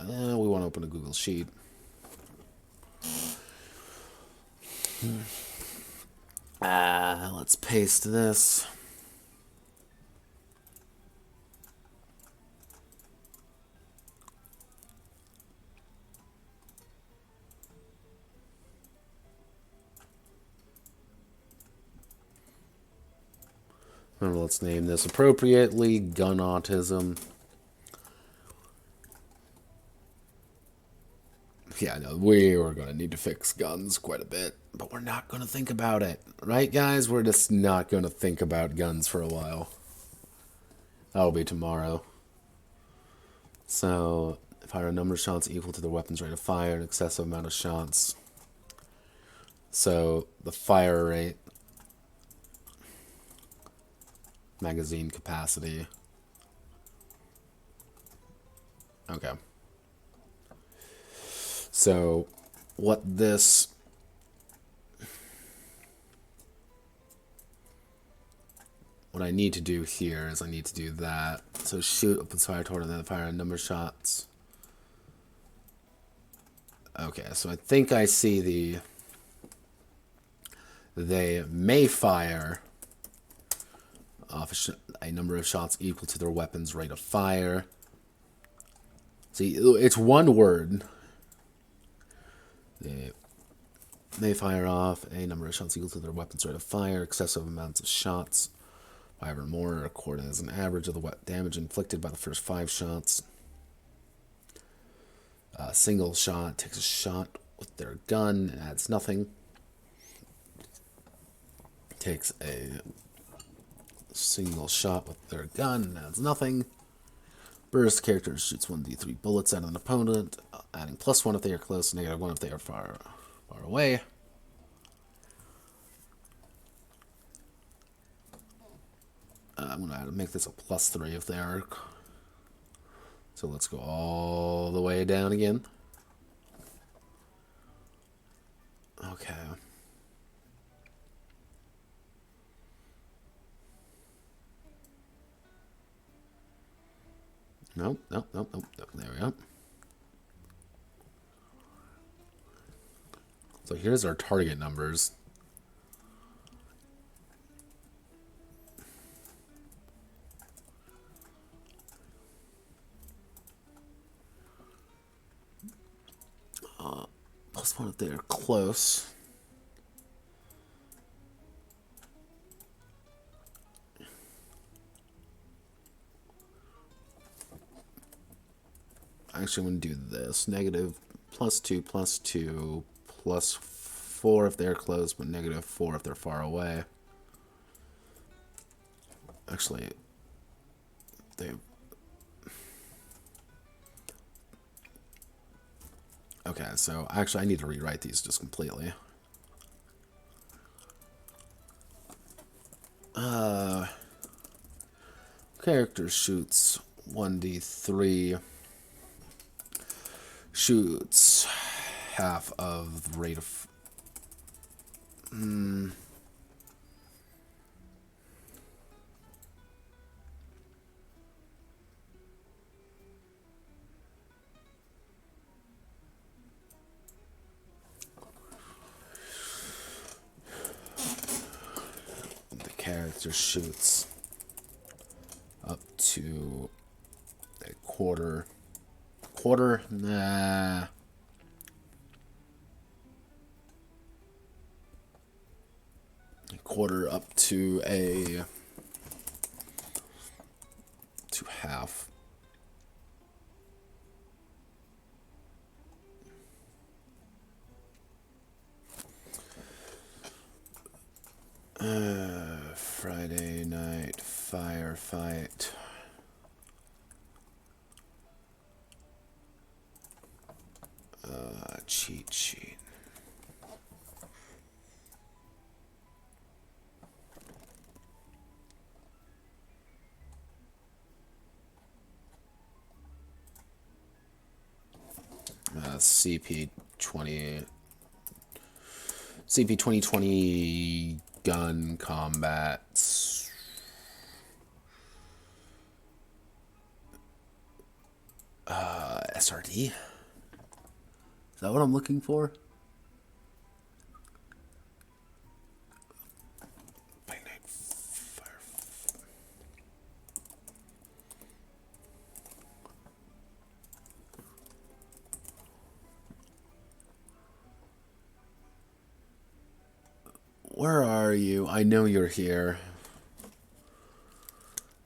Speaker 2: We want to open a Google Sheet. Let's paste this. And let's name this appropriately, gun autism. Yeah, no, we are going to need to fix guns quite a bit, but we're not going to think about it. Right, guys? We're just not going to think about guns for a while. That'll be tomorrow. So, fire a number of shots equal to the weapon's rate of fire, an excessive amount of shots. So, the fire rate, magazine capacity. Okay. So, what I need to do here is I need to do that. So shoot, opens fire toward, and then fire a number of shots. Okay, so I think I see they may fire off a number of shots equal to their weapon's rate of fire. See, it's one word. They fire off a number of shots equal to their weapon's rate of fire. Excessive amounts of shots, 5 or more, are recorded as an average of the damage inflicted by the first 5 shots. A single shot takes a shot with their gun and adds nothing. Takes a single shot with their gun and adds nothing. Burst character shoots 1d3 bullets at an opponent, adding +1 if they are close, -1 if they are far away. I'm going to make this a +3 if they are. So let's go all the way down again. Okay. Nope. There we go. So here's our target numbers. +1 if they're close. Actually, I'm going to do this. -+2, +2, +4 if they're close, but -4 if they're far away. Actually, okay, so actually I need to rewrite these just completely. Character shoots 1d3. Shoots half of the rate of... The character shoots up to a quarter. Nah. A quarter up to half. Friday night firefight. Cheat sheet. CP 2020 gun combat. SRD? Is that what I'm looking for? Where are you? I know you're here.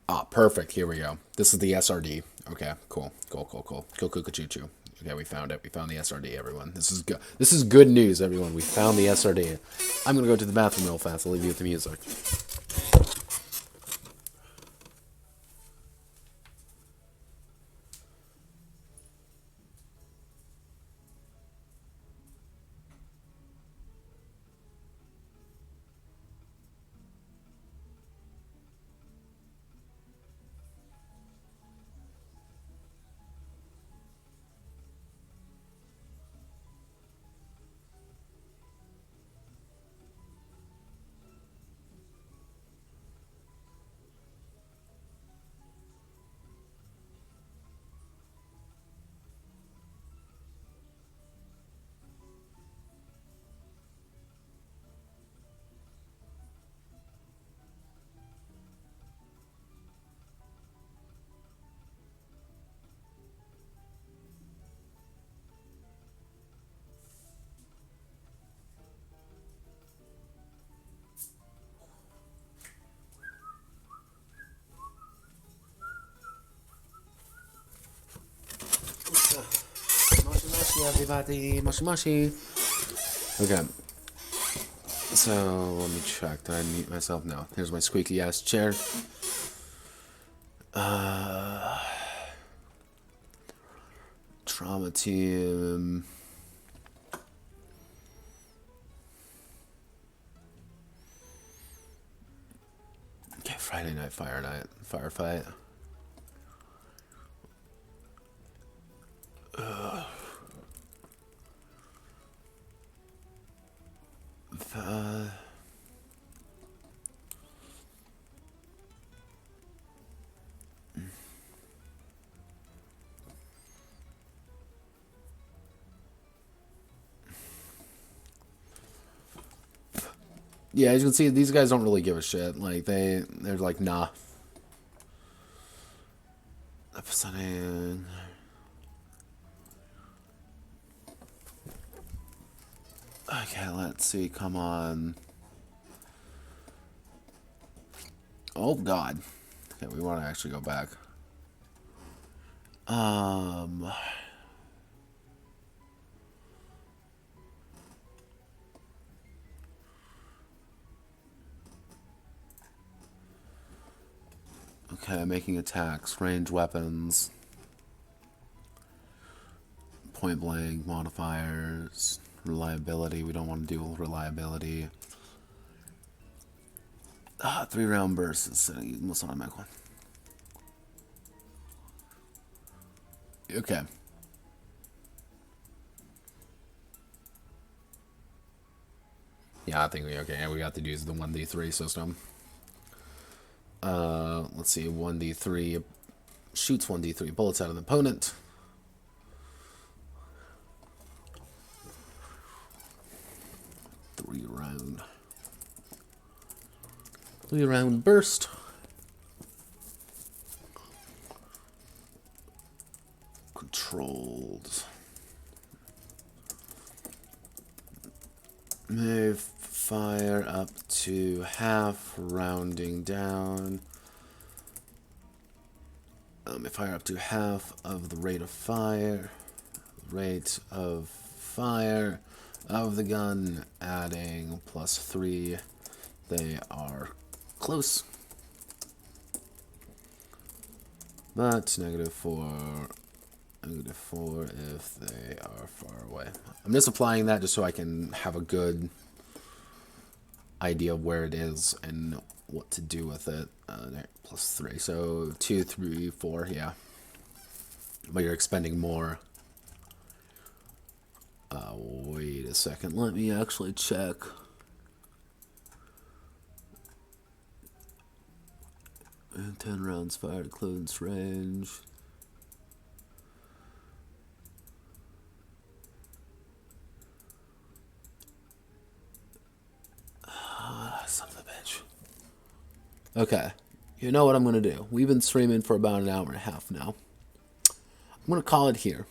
Speaker 2: Ah, perfect. Here we go. This is the SRD. Okay, cool. Choo-choo. Okay, we found it. We found the SRD, everyone. This is good. This is good news, everyone. We found the SRD. I'm gonna go to the bathroom real fast. I'll leave you with the music. moshi, everybody. Moshi, moshi. Okay. So, let me check. Did I mute myself? No. Here's my squeaky ass chair. Trauma team. Okay, Friday night firefight. Yeah, as you can see, these guys don't really give a shit. Like, they're like, nah. Upsetting. Okay, let's see. Come on. Oh, God. Okay, we want to actually go back. Okay, making attacks, range weapons, point blank, modifiers, reliability. We don't want to do reliability. 3-round bursts is most automatic one. Okay. Yeah, I think we okay. We got to use the 1d3 system. Let's see, 1d3 shoots 1d3 bullets at an opponent. Three round burst. Controlled. Move fire up to half, rounding down. Fire up to half of the rate of fire. Rate of fire of the gun, adding +3. They are close. But -4. -4 if they are far away. I'm just applying that just so I can have a good idea of where it is and what to do with it. There, +3. So 2, 3, 4, yeah. But you're expending more. Wait a second. Let me actually check. And 10 rounds fired, close range. Son of a bitch. Okay. You know what I'm going to do. We've been streaming for about an hour and a half now. I'm going to call it here.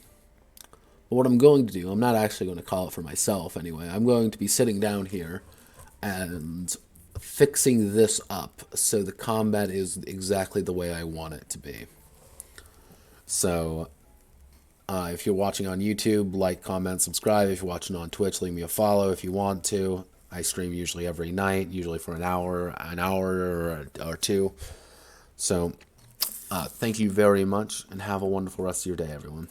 Speaker 2: But what I'm going to do, I'm not actually going to call it for myself anyway. I'm going to be sitting down here and fixing this up so the combat is exactly the way I want it to be. So, if you're watching on YouTube, like, comment, subscribe. If you're watching on Twitch, leave me a follow if you want to. I stream usually every night, usually for an hour or two. So, thank you very much, and have a wonderful rest of your day, everyone.